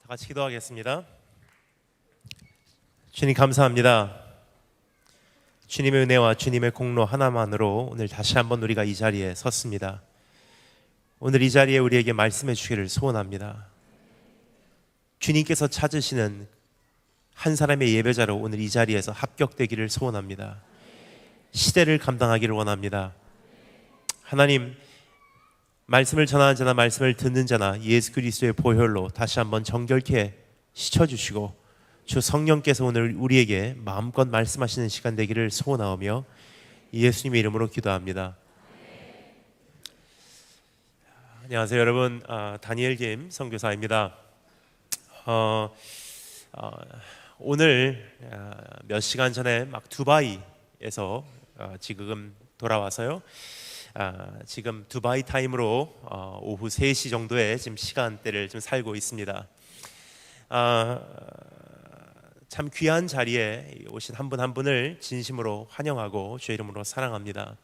같이 기도하겠습니다. 주님 감사합니다. 주님의 은혜와 주님의 공로 하나만으로 오늘 다시 한번 우리가 이 자리에 섰습니다. 오늘 이 자리에 우리에게 말씀해 주기를 소원합니다. 주님께서 찾으시는 한 사람의 예배자로 오늘 이 자리에서 합격되기를 소원합니다. 시대를 감당하기를 원합니다. 하나님, 말씀을 전하는 자나 말씀을 듣는 자나 예수 그리스도의 보혈로 다시 한번 정결케 씻어주시고 주 성령께서 오늘 우리에게 마음껏 말씀하시는 시간 되기를 소원하오며 예수님의 이름으로 기도합니다. 안녕하세요 여러분, 다니엘 김 선교사입니다. 오늘 몇 시간 전에 막 두바이에서 지금 돌아와서요. 지금 두바이 타임으로 오후 3시 정도의 지금 시간대를 좀 살고 있습니다. 참 귀한 자리에 오신 한 분 한 분을 진심으로 환영하고 주의 이름으로 사랑합니다.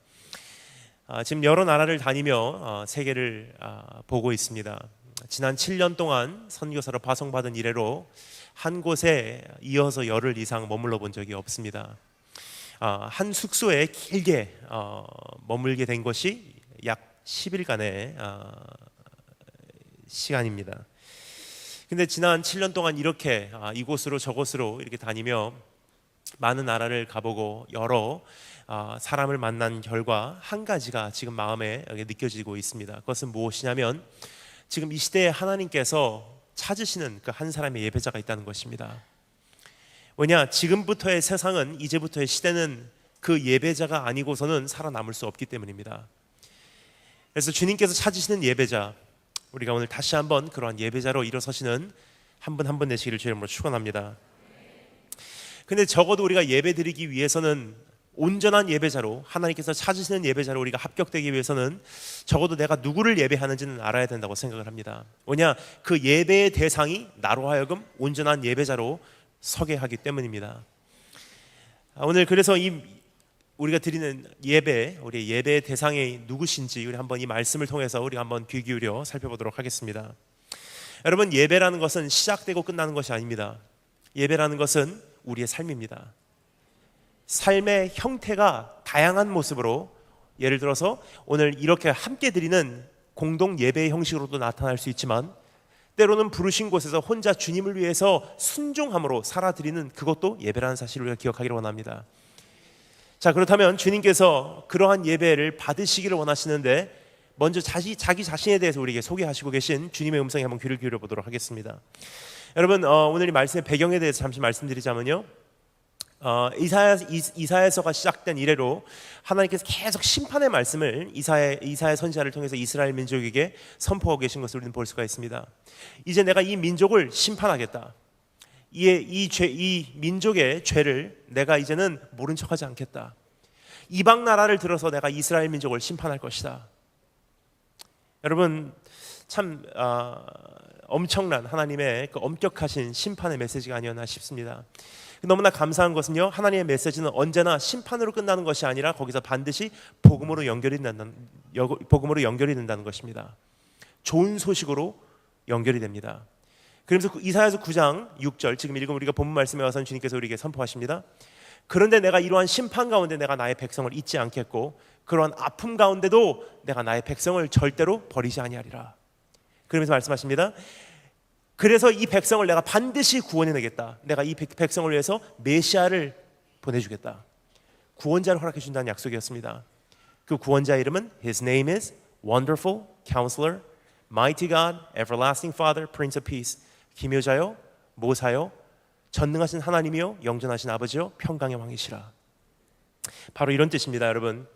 지금 여러 나라를 다니며 세계를 보고 있습니다. 지난 7년 동안 선교사로 파송받은 이래로 한 곳에 이어서 열흘 이상 머물러 본 적이 없습니다. 한 숙소에 길게 머물게 된 것이 약 10일간의 시간입니다. 근데 지난 7년 동안 이렇게 이곳으로 저곳으로 이렇게 다니며 많은 나라를 가보고 여러 사람을 만난 결과 한 가지가 지금 마음에 느껴지고 있습니다. 그것은 무엇이냐면 지금 이 시대에 하나님께서 찾으시는 그 한 사람의 예배자가 있다는 것입니다. 왜냐, 지금부터의 세상은, 이제부터의 시대는 그 예배자가 아니고서는 살아남을 수 없기 때문입니다. 그래서 주님께서 찾으시는 예배자, 우리가 오늘 다시 한번 그러한 예배자로 일어서시는 한 분 한 분 되시기를 주의 이름으로 축원합니다. 근데 적어도 우리가 예배드리기 위해서는, 온전한 예배자로, 하나님께서 찾으시는 예배자로 우리가 합격되기 위해서는 적어도 내가 누구를 예배하는지는 알아야 된다고 생각을 합니다. 왜냐, 그 예배의 대상이 나로 하여금 온전한 예배자로 서게 하기 때문입니다. 오늘 그래서 우리가 드리는 예배, 우리 예배의 대상이 누구신지 우리 한번 이 말씀을 통해서 우리 한번 귀 기울여 살펴보도록 하겠습니다. 여러분, 예배라는 것은 시작되고 끝나는 것이 아닙니다. 예배라는 것은 우리의 삶입니다. 삶의 형태가 다양한 모습으로, 예를 들어서 오늘 이렇게 함께 드리는 공동 예배의 형식으로도 나타날 수 있지만, 때로는 부르신 곳에서 혼자 주님을 위해서 순종함으로 살아드리는 그것도 예배라는 사실을 우리가 기억하기를 원합니다. 자, 그렇다면 주님께서 그러한 예배를 받으시기를 원하시는데 먼저 자기 자신에 대해서 우리에게 소개하시고 계신 주님의 음성에 한번 귀를 기울여 보도록 하겠습니다. 여러분, 오늘 이 말씀의 배경에 대해서 잠시 말씀드리자면요, 이사야서가 시작된 이래로 하나님께서 계속 심판의 말씀을 이사야 선지자를 통해서 이스라엘 민족에게 선포하고 계신 것을 우리는 볼 수가 있습니다. 이제 내가 이 민족을 심판하겠다. 이 민족의 죄를 내가 이제는 모른 척하지 않겠다. 이방 나라를 들어서 내가 이스라엘 민족을 심판할 것이다. 여러분, 참 엄청난 하나님의 그 엄격하신 심판의 메시지가 아니었나 싶습니다. 너무나 감사한 것은요, 하나님의 메시지는 언제나 심판으로 끝나는 것이 아니라 거기서 반드시 복음으로 연결이 된다는 것입니다. 좋은 소식으로 연결이 됩니다. 그러면서 이사야서 9장 6절, 지금 읽은 우리가 본문 말씀에 와서는 주님께서 우리에게 선포하십니다. 그런데 내가 이러한 심판 가운데 내가 나의 백성을 잊지 않겠고 그러한 아픔 가운데도 내가 나의 백성을 절대로 버리지 아니하리라. 그러면서 말씀하십니다. 그래서 이 백성을 내가 반드시 구원해내겠다. 내가 이 백성을 위해서 메시아를 보내주겠다. 구원자를 허락해 준다는 약속이었습니다. 그 구원자의 이름은 His name is Wonderful Counselor, Mighty God, Everlasting Father, Prince of Peace. 기묘자요, 모사요, 전능하신 하나님이요, 영전하신 아버지요, 평강의 왕이시라. 바로 이런 뜻입니다. 여러분,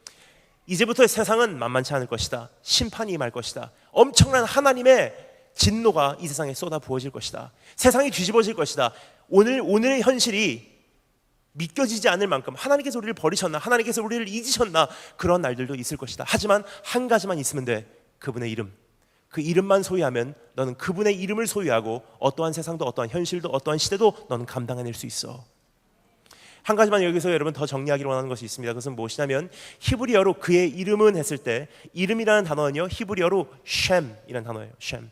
이제부터 세상은 만만치 않을 것이다. 심판이 임할 것이다. 엄청난 하나님의 진노가 이 세상에 쏟아 부어질 것이다. 세상이 뒤집어질 것이다. 오늘의 현실이 믿겨지지 않을 만큼 하나님께서 우리를 버리셨나, 하나님께서 우리를 잊으셨나, 그런 날들도 있을 것이다. 하지만 한 가지만 있으면 돼. 그분의 이름. 그 이름만 소유하면 너는 그분의 이름을 소유하고 어떠한 세상도, 어떠한 현실도, 어떠한 시대도 너는 감당해낼 수 있어. 한 가지만 여기서 여러분 더 정리하기를 원하는 것이 있습니다. 그것은 무엇이냐면 히브리어로 그의 이름은 했을 때, 이름이라는 단어는요, 히브리어로 셴이라는 단어예요. 셴.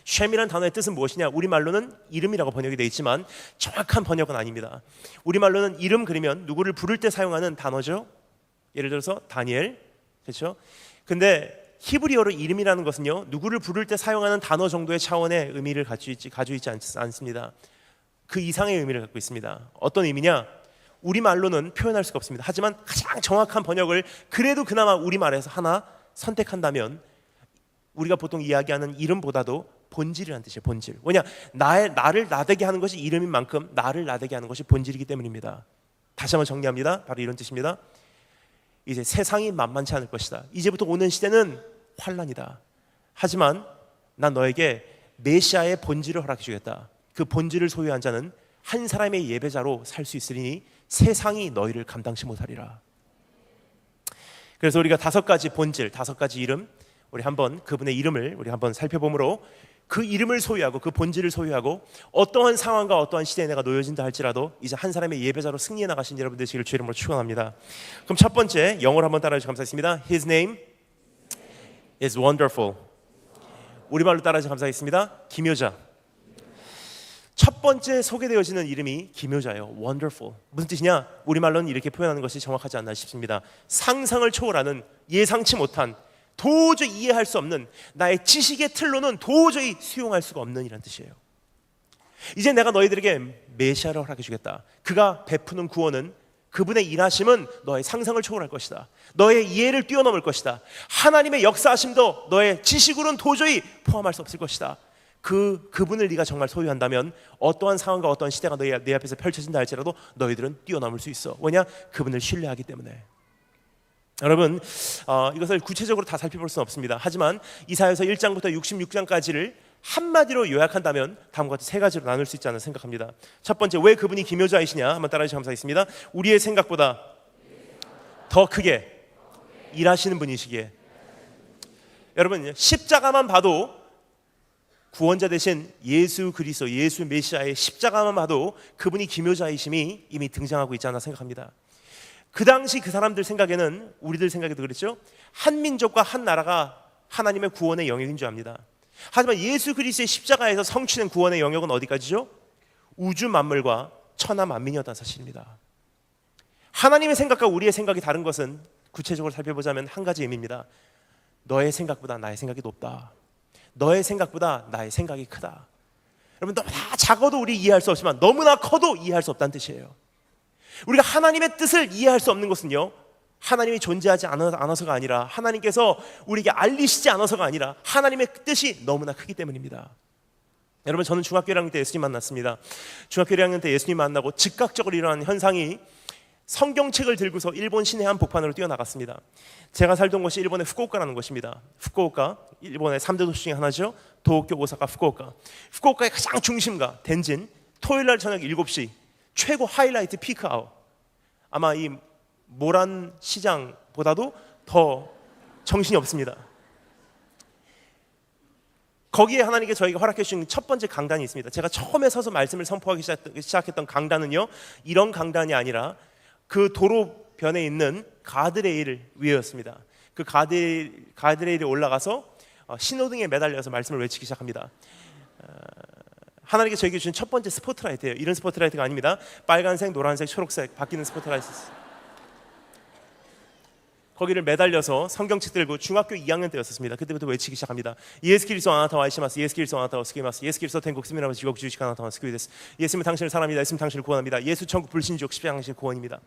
쉔이라는 단어의 뜻은 무엇이냐? 우리말로는 이름이라고 번역이 되어 있지만 정확한 번역은 아닙니다. 우리말로는 이름 그리면 누구를 부를 때 사용하는 단어죠. 예를 들어서 다니엘, 그렇죠? 근데 히브리어로 이름이라는 것은요, 누구를 부를 때 사용하는 단어 정도의 차원의 의미를 가지고 있지 않습니다. 그 이상의 의미를 갖고 있습니다. 어떤 의미냐? 우리말로는 표현할 수가 없습니다. 하지만 가장 정확한 번역을 그래도 그나마 우리말에서 하나 선택한다면 우리가 보통 이야기하는 이름보다도 본질이라는 뜻이에요. 본질. 왜냐? 나를 나되게 하는 것이 이름인 만큼 나를 나되게 하는 것이 본질이기 때문입니다. 다시 한번 정리합니다. 바로 이런 뜻입니다. 이제 세상이 만만치 않을 것이다. 이제부터 오는 시대는 환란이다. 하지만 난 너에게 메시아의 본질을 허락해 주겠다. 그 본질을 소유한 자는 한 사람의 예배자로 살 수 있으리니 세상이 너희를 감당치 못하리라. 그래서 우리가 5가지 본질, 5가지 이름, 우리 한번 그분의 이름을 우리 한번 살펴보므로 그 이름을 소유하고 그 본질을 소유하고 어떠한 상황과 어떠한 시대에 내가 놓여진다 할지라도 이제 한 사람의 예배자로 승리해 나가신 여러분 되시기를 주의 이름으로 축원합니다. 그럼 첫 번째 영어로 한번 따라해 주시면 감사하겠습니다. His name is wonderful. 우리말로 따라해 주시면 감사하겠습니다. 기묘자. 첫 번째 소개되어지는 이름이 기묘자예요. Wonderful. 무슨 뜻이냐? 우리말로는 이렇게 표현하는 것이 정확하지 않나 싶습니다. 상상을 초월하는, 예상치 못한, 도저히 이해할 수 없는, 나의 지식의 틀로는 도저히 수용할 수가 없는 이란 뜻이에요. 이제 내가 너희들에게 메시아를 허락해 주겠다. 그가 베푸는 구원은, 그분의 일하심은 너의 상상을 초월할 것이다. 너의 이해를 뛰어넘을 것이다. 하나님의 역사하심도 너의 지식으로는 도저히 포함할 수 없을 것이다. 그분을 네가 정말 소유한다면 어떠한 상황과 어떠한 시대가 내 앞에서 펼쳐진다 할지라도 너희들은 뛰어넘을 수 있어. 왜냐? 그분을 신뢰하기 때문에. 여러분, 이것을 구체적으로 다 살펴볼 수는 없습니다. 하지만 이사야서 1장부터 66장까지를 한마디로 요약한다면 다음과 같이 3가지로 나눌 수 있지 않나 생각합니다. 첫 번째, 왜 그분이 기묘자이시냐? 한번 따라해 주시면 감사하겠습니다. 우리의 생각보다 더 크게 일하시는 분이시기에. 여러분, 십자가만 봐도, 구원자 되신 예수 그리스도, 예수 메시아의 십자가만 봐도 그분이 기묘자이심이 이미 등장하고 있지 않나 생각합니다. 그 당시 그 사람들 생각에는, 우리들 생각에도 그랬죠, 한 민족과 한 나라가 하나님의 구원의 영역인 줄 압니다. 하지만 예수 그리스도의 십자가에서 성취된 구원의 영역은 어디까지죠? 우주 만물과 천하 만민이었다는 사실입니다. 하나님의 생각과 우리의 생각이 다른 것은 구체적으로 살펴보자면 한 가지 의미입니다. 너의 생각보다 나의 생각이 높다. 너의 생각보다 나의 생각이 크다. 여러분, 너무나 작아도 우리 이해할 수 없지만 너무나 커도 이해할 수 없다는 뜻이에요. 우리가 하나님의 뜻을 이해할 수 없는 것은요, 하나님이 존재하지 않아서가 아니라, 하나님께서 우리에게 알리시지 않아서가 아니라 하나님의 뜻이 너무나 크기 때문입니다. 여러분, 저는 중학교 1학년 때 예수님 만났습니다. 중학교 1학년 때 예수님 만나고 즉각적으로 일어난 현상이, 성경책을 들고서 일본 시내 한복판으로 뛰어나갔습니다. 제가 살던 곳이 일본의 후쿠오카라는 곳입니다. 후쿠오카, 일본의 3대 도시 중에 하나죠. 도쿄, 오사카, 후쿠오카. 후쿠오카의 가장 중심가 덴진, 토요일날 저녁 7시 최고 하이라이트 피크 아워. 아마 이 모란 시장보다도 더 정신이 없습니다. 거기에 하나님께 저희가 허락해 주신 첫 번째 강단이 있습니다. 제가 처음에 서서 말씀을 선포하기 시작했던 강단은요, 이런 강단이 아니라 그 도로변에 있는 가드레일 위에였습니다. 그 가드레일에 올라가서 신호등에 매달려서 말씀을 외치기 시작합니다. 하나님께 저에게 주신 첫 번째 스포트라이트예요. 이런 스포트라이트가 아닙니다. 빨간색, 노란색, 초록색 바뀌는 스포트라이트. 거기를 매달려서 성경책 들고 중학교 2학년 때였었습니다. 그때부터 외치기 시작합니다. 예수 그리스도 아나타 와이시마스, 예수 그리스도 아나타 와스키마스, 예수 그리스도 텐국 스미나마 지옥 주시카 아나타 와스키데스. 예수님은 당신을 사랑합니다. 예수님은 당신을 구원합니다. 예수 천국 불신지옥 십자가 당신의 구원입니다.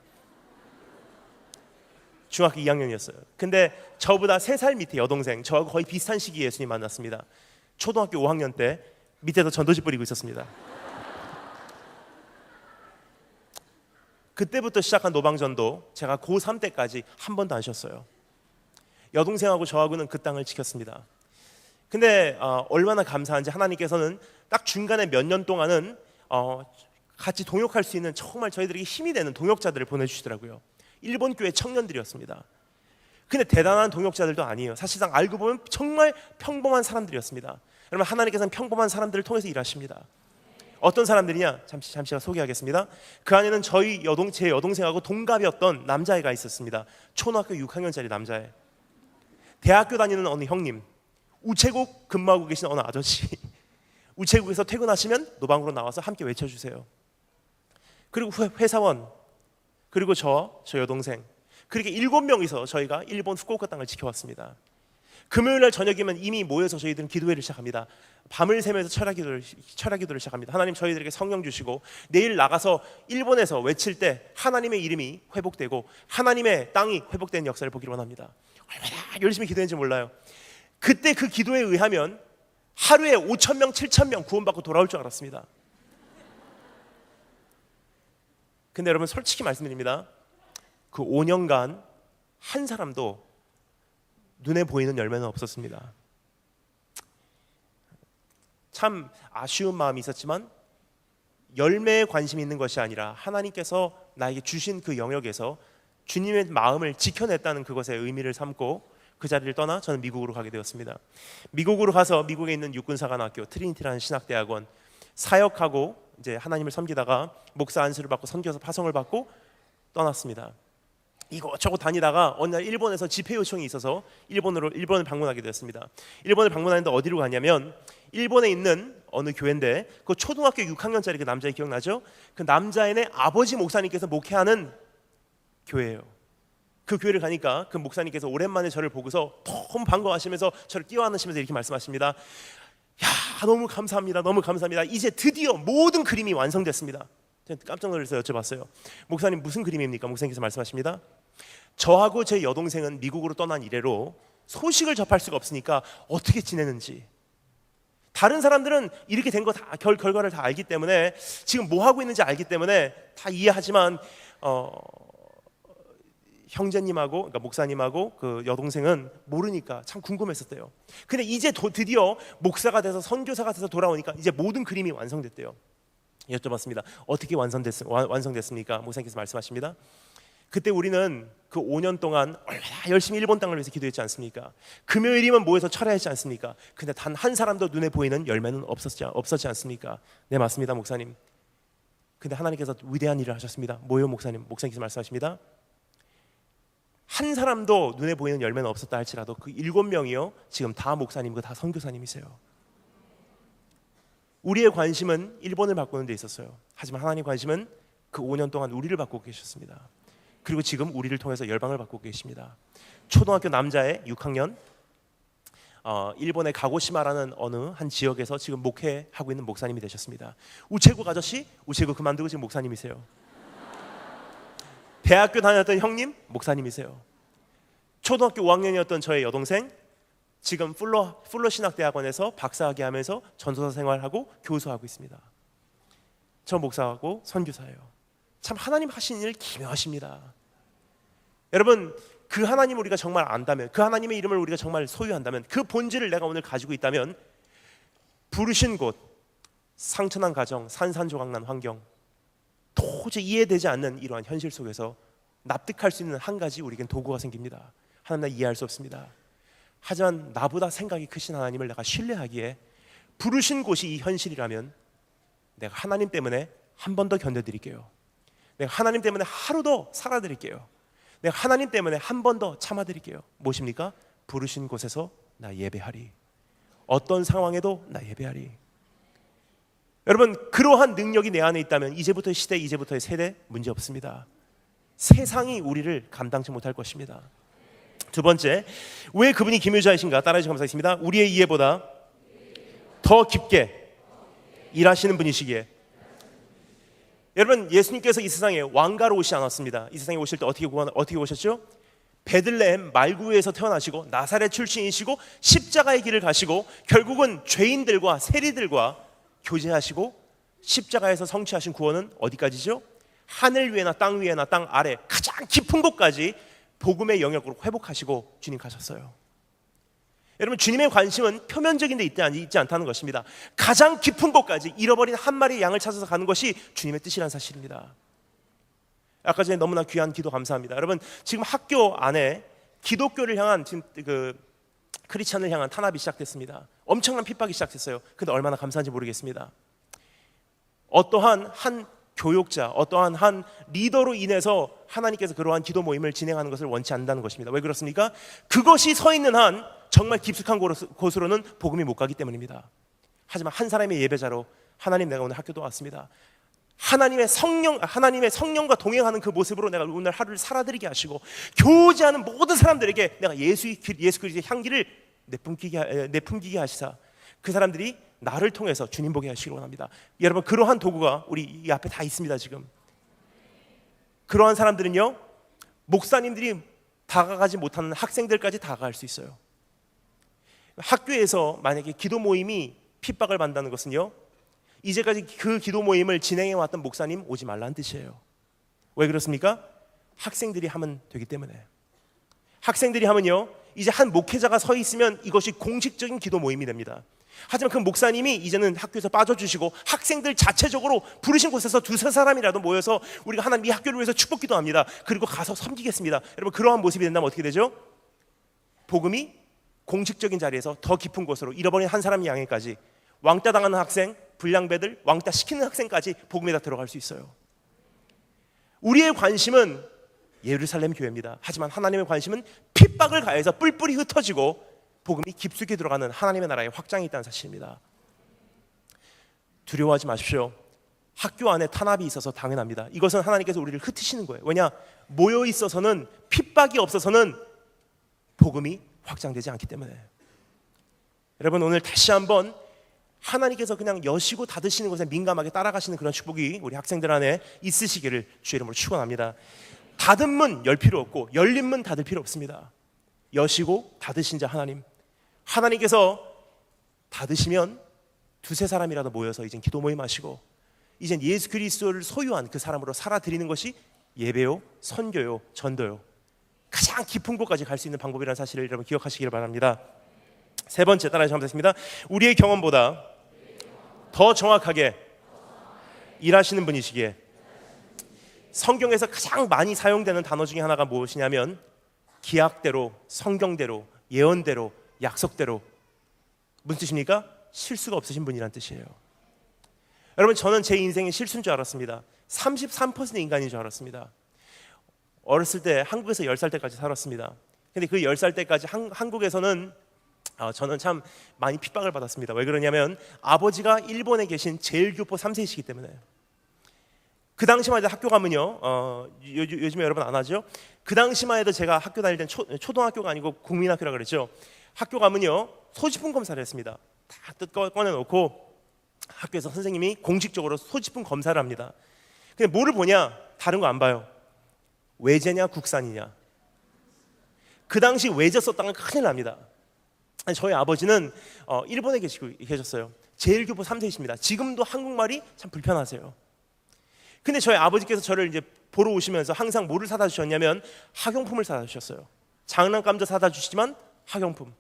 중학교 2학년이었어요. 근데 저보다 3살 밑에 여동생, 저하고 거의 비슷한 시기에 예수님 만났습니다. 초등학교 5학년 때 밑에서 전도지 뿌리고 있었습니다. 그때부터 시작한 노방전도 제가 고3 때까지 한 번도 안 쉬었어요. 여동생하고 저하고는 그 땅을 지켰습니다. 근데 얼마나 감사한지 하나님께서는 딱 중간에 몇 년 동안은 같이 동역할 수 있는 정말 저희들에게 힘이 되는 동역자들을 보내주시더라고요. 일본 교회 청년들이었습니다. 근데 대단한 동역자들도 아니에요. 사실상 알고 보면 정말 평범한 사람들이었습니다. 여러분, 하나님께서는 평범한 사람들을 통해서 일하십니다. 어떤 사람들이냐? 잠시 제가 소개하겠습니다. 그 안에는 제 여동생하고 동갑이었던 남자애가 있었습니다. 초등학교 6학년짜리 남자애. 대학교 다니는 어느 형님, 우체국 근무하고 계신 어느 아저씨, 우체국에서 퇴근하시면 노방으로 나와서 함께 외쳐주세요. 그리고 회사원, 그리고 저 여동생, 그렇게 7명이서 저희가 일본 후쿠오카 땅을 지켜왔습니다. 금요일날 저녁이면 이미 모여서 저희들은 기도회를 시작합니다. 밤을 새면서 철야기도를 시작합니다. 하나님, 저희들에게 성령 주시고 내일 나가서 일본에서 외칠 때 하나님의 이름이 회복되고 하나님의 땅이 회복되는 역사를 보기를 원합니다. 얼마나 열심히 기도했는지 몰라요. 그때 그 기도에 의하면 하루에 5,000명, 7,000명 구원받고 돌아올 줄 알았습니다. 근데 여러분, 솔직히 말씀드립니다. 그 5년간 한 사람도 눈에 보이는 열매는 없었습니다. 참 아쉬운 마음이 있었지만 열매에 관심이 있는 것이 아니라 하나님께서 나에게 주신 그 영역에서 주님의 마음을 지켜냈다는 그것의 의미를 삼고 그 자리를 떠나 저는 미국으로 가게 되었습니다. 미국으로 가서 미국에 있는 육군사관학교 트리니티라는 신학대학원 사역하고 이제 하나님을 섬기다가 목사 안수를 받고 선교사 파송을 받고 떠났습니다. 이곳저곳 다니다가 어느 날 일본에서 집회 요청이 있어서 일본을 방문하게 되었습니다. 일본을 방문하는데 어디로 가냐면 일본에 있는 어느 교회인데 그 초등학교 6학년짜리 그 남자애 기억나죠? 그 남자애의 아버지 목사님께서 목회하는 교회예요. 그 교회를 가니까 그 목사님께서 오랜만에 저를 보고서 너무 반가워하시면서 저를 끼워안으시면서 이렇게 말씀하십니다. 야, 너무 감사합니다. 너무 감사합니다. 이제 드디어 모든 그림이 완성됐습니다. 깜짝 놀라서 여쭤봤어요. 목사님, 무슨 그림입니까? 목사님께서 말씀하십니다. 저하고 제 여동생은 미국으로 떠난 이래로 소식을 접할 수가 없으니까 어떻게 지내는지, 다른 사람들은 이렇게 된 거 다 결과를 다 알기 때문에 지금 뭐 하고 있는지 알기 때문에 다 이해하지만 형제님하고, 그러니까 목사님하고 그 여동생은 모르니까 참 궁금했었대요. 근데 이제 드디어 목사가 돼서 선교사가 돼서 돌아오니까 이제 모든 그림이 완성됐대요. 여쭤봤습니다. 어떻게 완성됐습니까? 목사님께서 말씀하십니다. 그때 우리는 그 5년 동안 얼마나 열심히 일본 땅을 위해서 기도했지 않습니까? 금요일이면 모여서 철야했지 않습니까? 근데 단 한 사람도 눈에 보이는 열매는 없었지 않습니까? 네, 맞습니다, 목사님. 근데 하나님께서 위대한 일을 하셨습니다. 뭐요, 목사님? 목사님께서 말씀하십니다. 한 사람도 눈에 보이는 열매는 없었다 할지라도 그 7명이요 지금 다 목사님이고 다 선교사님이세요. 우리의 관심은 일본을 바꾸는 데 있었어요. 하지만 하나님의 관심은 그 5년 동안 우리를 바꾸고 계셨습니다. 그리고 지금 우리를 통해서 열방을 바꾸고 계십니다. 초등학교 남자의 6학년 일본의 가고시마라는 어느 한 지역에서 지금 목회하고 있는 목사님이 되셨습니다. 우체국 아저씨, 우체국 그만두고 지금 목사님이세요. 대학교 다녔던 형님, 목사님이세요. 초등학교 5학년이었던 저의 여동생, 지금 풀러 신학대학원에서 박사학위 하면서 전도사 생활하고 교수하고 있습니다. 저 목사하고 선교사예요. 참 하나님 하신 일 기묘하십니다. 여러분, 그 하나님 우리가 정말 안다면, 그 하나님의 이름을 우리가 정말 소유한다면, 그 본질을 내가 오늘 가지고 있다면 부르신 곳, 상처난 가정, 산산조각난 환경, 도저히 이해되지 않는 이러한 현실 속에서 납득할 수 있는 한 가지 우리에겐 도구가 생깁니다. 하나님, 나 이해할 수 없습니다. 하지만 나보다 생각이 크신 하나님을 내가 신뢰하기에 부르신 곳이 이 현실이라면 내가 하나님 때문에 한 번 더 견뎌드릴게요. 내가 하나님 때문에 하루 더 살아드릴게요. 내가 하나님 때문에 한 번 더 참아드릴게요. 무엇입니까? 부르신 곳에서 나 예배하리. 어떤 상황에도 나 예배하리. 여러분, 그러한 능력이 내 안에 있다면 이제부터의 시대, 이제부터의 세대 문제 없습니다. 세상이 우리를 감당치 못할 것입니다. 두 번째, 왜 그분이 기묘자이신가? 따라해 주시기 감사하겠습니다. 우리의 이해보다 더 깊게 일하시는 분이시기에. 여러분, 예수님께서 이 세상에 왕가로 오시지 않았습니다. 이 세상에 오실 때 어떻게 오셨죠? 베들레헴 말구에서 태어나시고 나사렛 출신이시고 십자가의 길을 가시고 결국은 죄인들과 세리들과 교제하시고 십자가에서 성취하신 구원은 어디까지죠? 하늘 위에나 땅 위에나 땅 아래 가장 깊은 곳까지 복음의 영역으로 회복하시고 주님 가셨어요. 여러분, 주님의 관심은 표면적인 데 있지 않다는 것입니다. 가장 깊은 곳까지 잃어버린 한 마리의 양을 찾아서 가는 것이 주님의 뜻이라는 사실입니다. 아까 전에 너무나 귀한 기도 감사합니다. 여러분, 지금 학교 안에 기독교를 향한 지금 크리스찬을 향한 탄압이 시작됐습니다. 엄청난 핍박이 시작됐어요. 근데 얼마나 감사한지 모르겠습니다. 어떠한 한 교육자, 어떠한 한 리더로 인해서 하나님께서 그러한 기도 모임을 진행하는 것을 원치 않는다는 것입니다. 왜 그렇습니까? 그것이 서 있는 한 정말 깊숙한 곳으로는 복음이 못 가기 때문입니다. 하지만 한 사람의 예배자로 하나님, 내가 오늘 학교도 왔습니다. 하나님의 성령과 동행하는 그 모습으로 내가 오늘 하루를 살아드리게 하시고, 교제하는 모든 사람들에게 내가 예수 그리스도의 향기를 내뿜기게 하시사 그 사람들이 나를 통해서 주님 보게 하시기를 원합니다. 여러분, 그러한 도구가 우리 이 앞에 다 있습니다. 지금 그러한 사람들은요, 목사님들이 다가가지 못하는 학생들까지 다가갈 수 있어요. 학교에서 만약에 기도 모임이 핍박을 받는다는 것은요, 이제까지 그 기도 모임을 진행해 왔던 목사님 오지 말라는 뜻이에요. 왜 그렇습니까? 학생들이 하면 되기 때문에. 학생들이 하면요, 이제 한 목회자가 서 있으면 이것이 공식적인 기도 모임이 됩니다. 하지만 그 목사님이 이제는 학교에서 빠져주시고 학생들 자체적으로 부르신 곳에서 두세 사람이라도 모여서 우리가 하나님 이 학교를 위해서 축복 기도합니다. 그리고 가서 섬기겠습니다. 여러분, 그러한 모습이 된다면 어떻게 되죠? 복음이 공식적인 자리에서 더 깊은 곳으로, 잃어버린 한 사람의 양에까지, 왕따 당하는 학생, 불량배들, 왕따 시키는 학생까지 복음에 다 들어갈 수 있어요. 우리의 관심은 예루살렘 교회입니다. 하지만 하나님의 관심은 핍박을 가해서 뿔뿔이 흩어지고 복음이 깊숙이 들어가는 하나님의 나라의 확장이 있다는 사실입니다. 두려워하지 마십시오. 학교 안에 탄압이 있어서 당연합니다. 이것은 하나님께서 우리를 흩으시는 거예요. 왜냐? 모여 있어서는, 핍박이 없어서는 복음이 확장되지 않기 때문에. 여러분, 오늘 다시 한번 하나님께서 그냥 여시고 닫으시는 것에 민감하게 따라가시는 그런 축복이 우리 학생들 안에 있으시기를 주의 이름으로 축원합니다. 닫은 문 열 필요 없고 열린 문 닫을 필요 없습니다. 여시고 닫으신 자 하나님, 하나님께서 닫으시면 두세 사람이라도 모여서 이젠 기도 모임 하시고, 이젠 예수 그리스도를 소유한 그 사람으로 살아드리는 것이 예배요, 선교요, 전도요, 가장 깊은 곳까지 갈 수 있는 방법이라는 사실을 여러분 기억하시기를 바랍니다. 세 번째, 따라서 하겠습니다. 우리의 경험보다 더 정확하게 일하시는 분이시기에. 성경에서 가장 많이 사용되는 단어 중에 하나가 무엇이냐면 기약대로, 성경대로, 예언대로, 약속대로. 무슨 뜻입니까? 실수가 없으신 분이란 뜻이에요. 여러분, 저는 제 인생이 실수인 줄 알았습니다. 33%의 인간인 줄 알았습니다. 어렸을 때 한국에서 10살 때까지 살았습니다. 근데 그 10살 때까지 한국에서는 저는 참 많이 핍박을 받았습니다. 왜 그러냐면 아버지가 일본에 계신 제일교포 3세이시기 때문에. 그 당시만 해도 학교 가면요, 요즘에 여러분 안 하죠? 그 당시만 해도 제가 학교 다닐 땐 초등학교가 아니고 국민학교라 그랬죠. 학교 가면요, 소지품 검사를 했습니다. 다 꺼내놓고 학교에서 선생님이 공식적으로 소지품 검사를 합니다. 근데 뭐를 보냐? 다른 거 안 봐요. 외제냐 국산이냐. 그 당시 외제 썼다는 건 큰일 납니다. 저희 아버지는 일본에 계셨어요. 제일교포 3세이십니다. 지금도 한국말이 참 불편하세요. 근데 저희 아버지께서 저를 이제 보러 오시면서 항상 뭐를 사다 주셨냐면 학용품을 사다 주셨어요. 장난감도 사다 주시지만 학용품.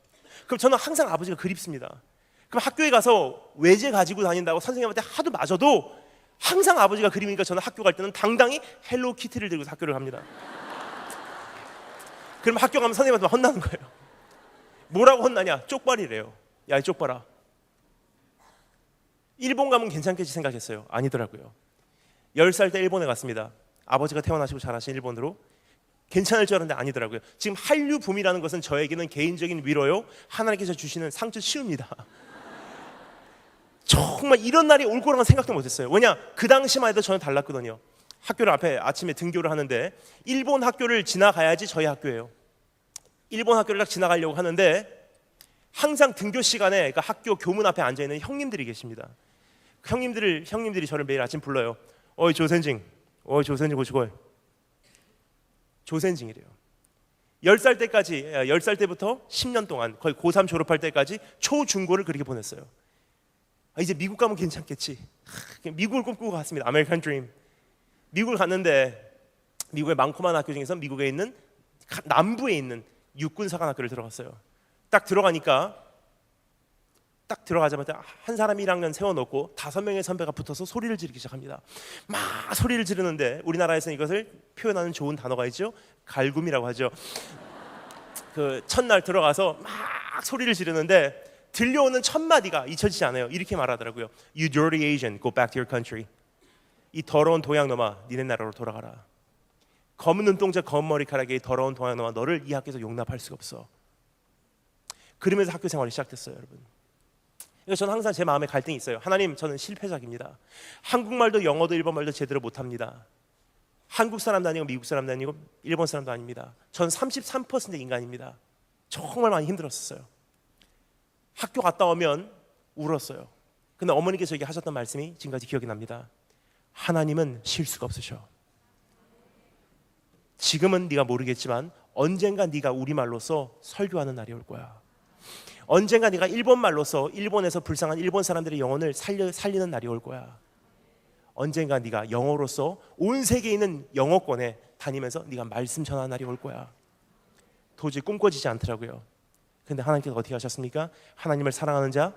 그럼 저는 항상 아버지가 그립습니다. 그럼 학교에 가서 외제 가지고 다닌다고 선생님한테 하도 맞아도 항상 아버지가 그리우니까 저는 학교 갈 때는 당당히 헬로키티를 들고 학교를 갑니다. 그럼 학교 가면 선생님한테 혼나는 거예요. 뭐라고 혼나냐? 쪽발이래요. 야, 이 쪽발아. 일본 가면 괜찮겠지 생각했어요. 아니더라고요. 10살 때 일본에 갔습니다. 아버지가 태어나시고 자라신 일본으로. 괜찮을 줄 알았는데 아니더라고요. 지금 한류 붐이라는 것은 저에게는 개인적인 위로요, 하나님께서 주시는 상처 치유입니다. 정말 이런 날이 올 거라고 생각도 못했어요. 왜냐? 그 당시만 해도 저는 달랐거든요. 학교를 앞에 아침에 등교를 하는데 일본 학교를 지나가야지 저희 학교예요. 일본 학교를 딱 지나가려고 하는데 항상 등교 시간에, 그러니까 학교 교문 앞에 앉아 있는 형님들이 계십니다. 형님들이 저를 매일 아침 불러요. 어이 조센징, 어이 조센징 고시골. 조센징이래요. 10살 때부터 10년 동안 거의 고3 졸업할 때까지 초중고를 그렇게 보냈어요. 이제 미국 가면 괜찮겠지. 미국을 꿈꾸고 갔습니다. 아메리칸 드림. 미국을 갔는데 미국의 많고 많은 학교 중에서 미국에 있는 남부에 있는 육군사관학교를 들어갔어요. 딱 들어가자마자 한 사람이 1학년 세워놓고 5명의 선배가 붙어서 소리를 지르기 시작합니다. 막 소리를 지르는데 우리나라에서는 이것을 표현하는 좋은 단어가 있죠. 갈굼이라고 하죠. 그 첫날 들어가서 막 소리를 지르는데 들려오는 첫 마디가 잊혀지지 않아요. 이렇게 말하더라고요. You dirty Asian, go back to your country. 이 더러운 동양놈아, 니네 나라로 돌아가라. 검은 눈동자, 검은 머리카락에 이 더러운 동양놈아, 너를 이 학교에서 용납할 수가 없어. 그러면서 학교 생활이 시작됐어요, 여러분. 저는 항상 제 마음에 갈등이 있어요. 하나님, 저는 실패작입니다. 한국말도 영어도 일본말도 제대로 못합니다. 한국 사람도 아니고 미국 사람도 아니고 일본 사람도 아닙니다. 전 33% 인간입니다. 정말 많이 힘들었어요. 학교 갔다 오면 울었어요. 근데 어머니께서 저에게 하셨던 말씀이 지금까지 기억이 납니다. 하나님은 실수가 없으셔. 지금은 네가 모르겠지만 언젠가 네가 우리말로서 설교하는 날이 올 거야. 언젠가 네가 일본말로서 일본에서 불쌍한 일본 사람들의 영혼을 살리는 날이 올 거야. 언젠가 네가 영어로서 온 세계에 있는 영어권에 다니면서 네가 말씀 전하는 날이 올 거야. 도저히 꿈꿔지지 않더라고요. 근데 하나님께서 어떻게 하셨습니까? 하나님을 사랑하는 자,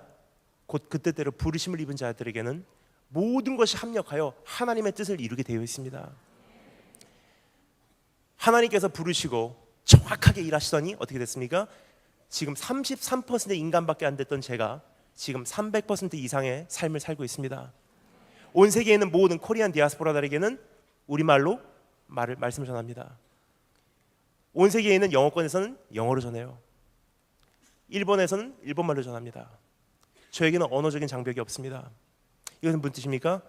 곧 그 뜻대로 부르심을 입은 자들에게는 모든 것이 합력하여 하나님의 뜻을 이루게 되어 있습니다. 하나님께서 부르시고 정확하게 일하시더니 어떻게 됐습니까? 지금 33% 인간밖에 안 됐던 제가 지금 300% 이상의 삶을 살고 있습니다. 온 세계에 있는 모든 코리안 디아스포라들에게는 우리말로 말씀을 전합니다. 온 세계에 있는 영어권에서는 영어로 전해요. 일본에서는 일본말로 전합니다. 저에게는 언어적인 장벽이 없습니다. 이것은 무슨 뜻입니까?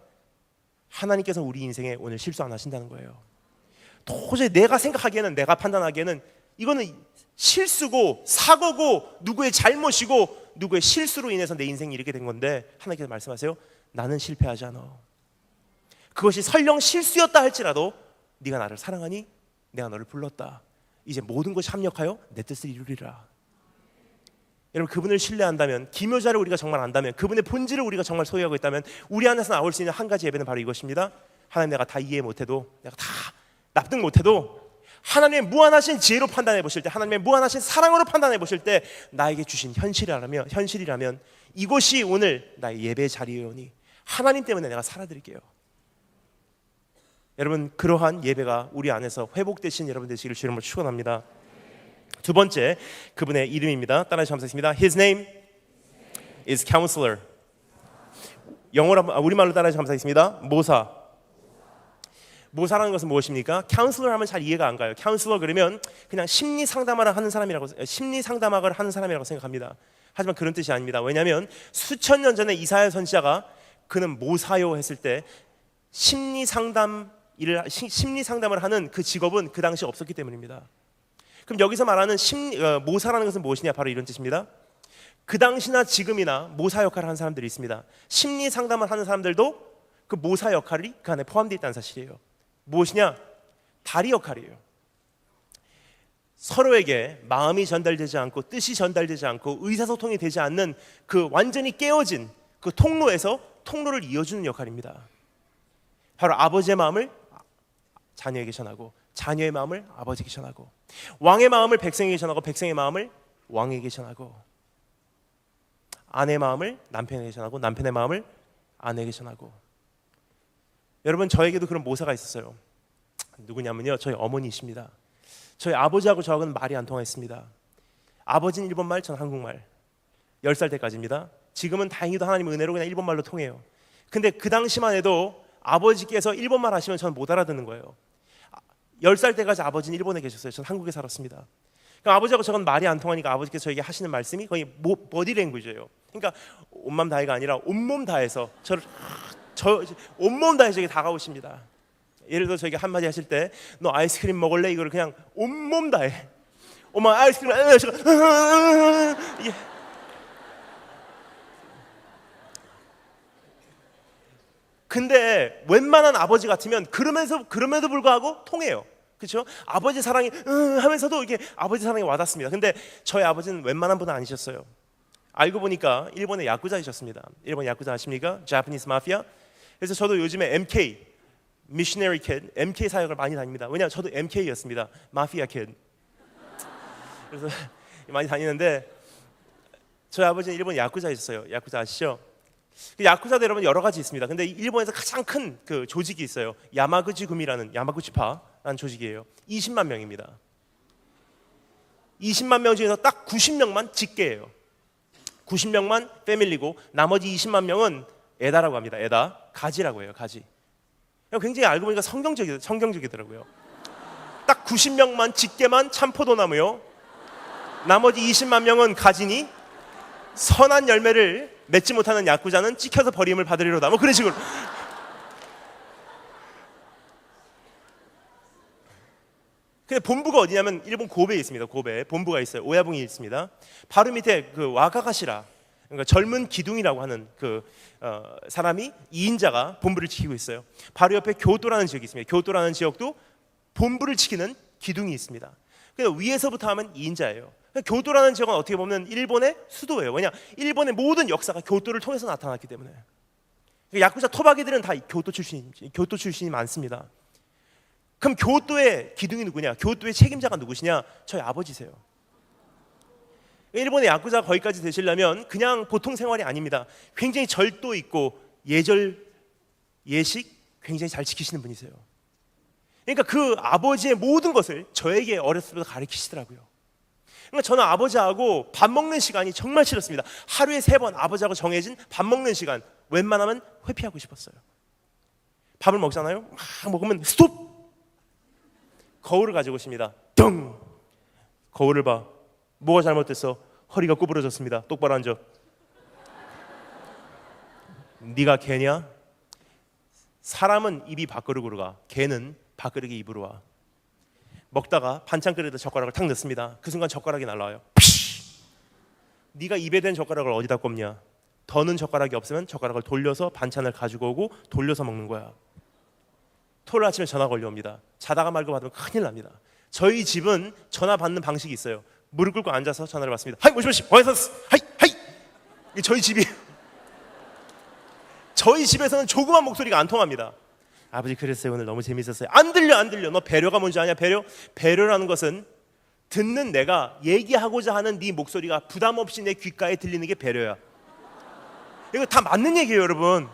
하나님께서 우리 인생에 오늘 실수 안 하신다는 거예요. 도저히 내가 생각하기에는, 내가 판단하기에는 이거는 실수고 사고고 누구의 잘못이고 누구의 실수로 인해서 내 인생이 이렇게 된 건데, 하나님께서 말씀하세요. 나는 실패하지 않아. 그것이 설령 실수였다 할지라도 네가 나를 사랑하니 내가 너를 불렀다. 이제 모든 것이 합력하여 내 뜻을 이루리라. 여러분, 그분을 신뢰한다면, 기묘자를 우리가 정말 안다면, 그분의 본질을 우리가 정말 소유하고 있다면 우리 안에서 나올 수 있는 한 가지 예배는 바로 이것입니다. 하나님, 내가 다 이해 못해도, 내가 다 납득 못해도 하나님의 무한하신 지혜로 판단해 보실 때, 하나님의 무한하신 사랑으로 판단해 보실 때 나에게 주신 현실이라면 이곳이 오늘 나의 예배 자리이오니 하나님 때문에 내가 살아드릴게요. 여러분, 그러한 예배가 우리 안에서 회복되신 여러분 되시기를 주님으로 축원합니다. 두 번째, 그분의 이름입니다. 따라해서 감사했습니다. His name is Counselor. 영어로 우리말로 따라해서 감사했습니다. 모사. 모사라는 것은 무엇입니까? Counselor 하면 잘 이해가 안 가요. Counselor 그러면 그냥 심리 상담을 하는 사람이라고 생각합니다. 하지만 그런 뜻이 아닙니다. 왜냐하면 수천 년 전에 이사야 선지자가 그는 모사요 했을 때 심리 상담을 하는 그 직업은 그 당시 없었기 때문입니다. 그럼 여기서 말하는 모사라는 것은 무엇이냐? 바로 이런 뜻입니다. 그 당시나 지금이나 모사 역할을 하는 사람들이 있습니다. 심리 상담을 하는 사람들도 그 모사 역할이 그 안에 포함되어 있다는 사실이에요. 무엇이냐? 다리 역할이에요. 서로에게 마음이 전달되지 않고 뜻이 전달되지 않고 의사소통이 되지 않는 그 완전히 깨어진 그 통로에서 통로를 이어주는 역할입니다. 바로 아버지의 마음을 자녀에게 전하고, 자녀의 마음을 아버지에게 전하고, 왕의 마음을 백성에게 전하고, 백성의 마음을 왕에게 전하고, 아내의 마음을 남편에게 전하고, 남편의 마음을 아내에게 전하고. 여러분, 저에게도 그런 모사가 있었어요. 누구냐면요, 저희 어머니이십니다. 저희 아버지하고 저하고는 말이 안 통했습니다. 아버지는 일본말, 전 한국말. 10살 때까지입니다. 지금은 다행히도 하나님 은혜로 그냥 일본말로 통해요. 근데 그 당시만 해도 아버지께서 일본말 하시면 저는 못 알아듣는 거예요. 10살 때까지 아버지는 일본에 계셨어요. 저는 한국에 살았습니다. 그러니까 아버지하고 저건 말이 안 통하니까 아버지께서 저에게 하시는 말씀이 거의 버디랭귀지예요. 그러니까 온맘 다해가 아니라 온몸 다해서 온몸 다해서 저에게 다가오십니다. 예를 들어 저에게 한마디 하실 때, 너 아이스크림 먹을래? 이거를 그냥 온몸 다해. 엄마 아이스크림 근데 웬만한 아버지 같으면 그럼에도 불구하고 통해요. 그렇죠? 아버지 사랑이 하면서도 이게 아버지 사랑이 와닿습니다. 근데 저희 아버지는 웬만한 분은 아니셨어요. 알고 보니까 일본의 야쿠자이셨습니다. 일본 야쿠자 아십니까? Japanese Mafia. 그래서 저도 요즘에 MK Missionary Kid, MK 사역을 많이 다닙니다. 왜냐하면 저도 MK였습니다. 마피아 Kid. 그래서 많이 다니는데 저희 아버지는 일본 야쿠자이셨어요. 야쿠자 아시죠? 야쿠자도 여러분 여러 가지 있습니다. 근데 일본에서 가장 큰 그 조직이 있어요. 야마구치구미라는 야마구치파라는 조직이에요. 20만 명입니다. 20만 명 중에서 딱 90명만 직계예요. 90명만 패밀리고 나머지 20만 명은 에다라고 합니다. 에다, 가지라고 해요. 가지. 굉장히 알고 보니까 성경적이더라고요. 딱 90명만 직계만 참포도나무요. 나머지 20만 명은 가지니 선한 열매를 맺지 못하는 야쿠자는 찍혀서 버림을 받으리로다. 뭐 그런 식으로. 근데 본부가 어디냐면 일본 고베에 있습니다. 고베 본부가 있어요. 오야붕이 있습니다. 바로 밑에 그 와카가시라, 그러니까 젊은 기둥이라고 하는 그 사람이 2인자가 본부를 지키고 있어요. 바로 옆에 교토라는 지역이 있습니다. 교토라는 지역도 본부를 지키는 기둥이 있습니다. 그래서 위에서부터 하면 2인자예요. 교토라는 지역은 어떻게 보면 일본의 수도예요. 왜냐? 일본의 모든 역사가 교토를 통해서 나타났기 때문에. 야쿠자 토박이들은 다 교토 출신이 많습니다. 그럼 교토의 기둥이 누구냐? 교토의 책임자가 누구시냐? 저희 아버지세요. 일본의 야쿠자가 거기까지 되시려면 그냥 보통 생활이 아닙니다. 굉장히 절도 있고 예절, 예식 굉장히 잘 지키시는 분이세요. 그러니까 그 아버지의 모든 것을 저에게 어렸을 때부터 가르치시더라고요. 그러니까 저는 아버지하고 밥 먹는 시간이 정말 싫었습니다. 하루에 3번 아버지하고 정해진 밥 먹는 시간, 웬만하면 회피하고 싶었어요. 밥을 먹잖아요. 막 먹으면 스톱! 거울을 가지고 오십니다. 덩! 거울을 봐. 뭐가 잘못됐어? 허리가 구부러졌습니다. 똑바로 앉아. 네가 개냐? 사람은 입이 밥그릇으로 가. 개는 밥그릇이 입으로 와. 먹다가 반찬 그릇에 젓가락을 탁 넣습니다. 그 순간 젓가락이 날라와요. 네가 입에 댄 젓가락을 어디다 꼽냐? 더는 젓가락이 없으면 젓가락을 돌려서 반찬을 가지고 오고 돌려서 먹는 거야. 토요일 아침에 전화 걸려옵니다. 자다가 말고 받으면 큰일 납니다. 저희 집은 전화 받는 방식이 있어요. 무릎 꿇고 앉아서 전화를 받습니다. 하이 모시모시 어디서 하이 하이. 이게 저희 집이에요. 저희 집에서는 조그만 목소리가 안 통합니다. 아버지 그랬어요. 오늘 너무 재밌었어요. 안 들려. 너 배려가 뭔지 아냐? 배려라는 것은 듣는 내가 얘기하고자 하는 네 목소리가 부담 없이 내 귓가에 들리는 게 배려야. 이거 다 맞는 얘기예요, 여러분.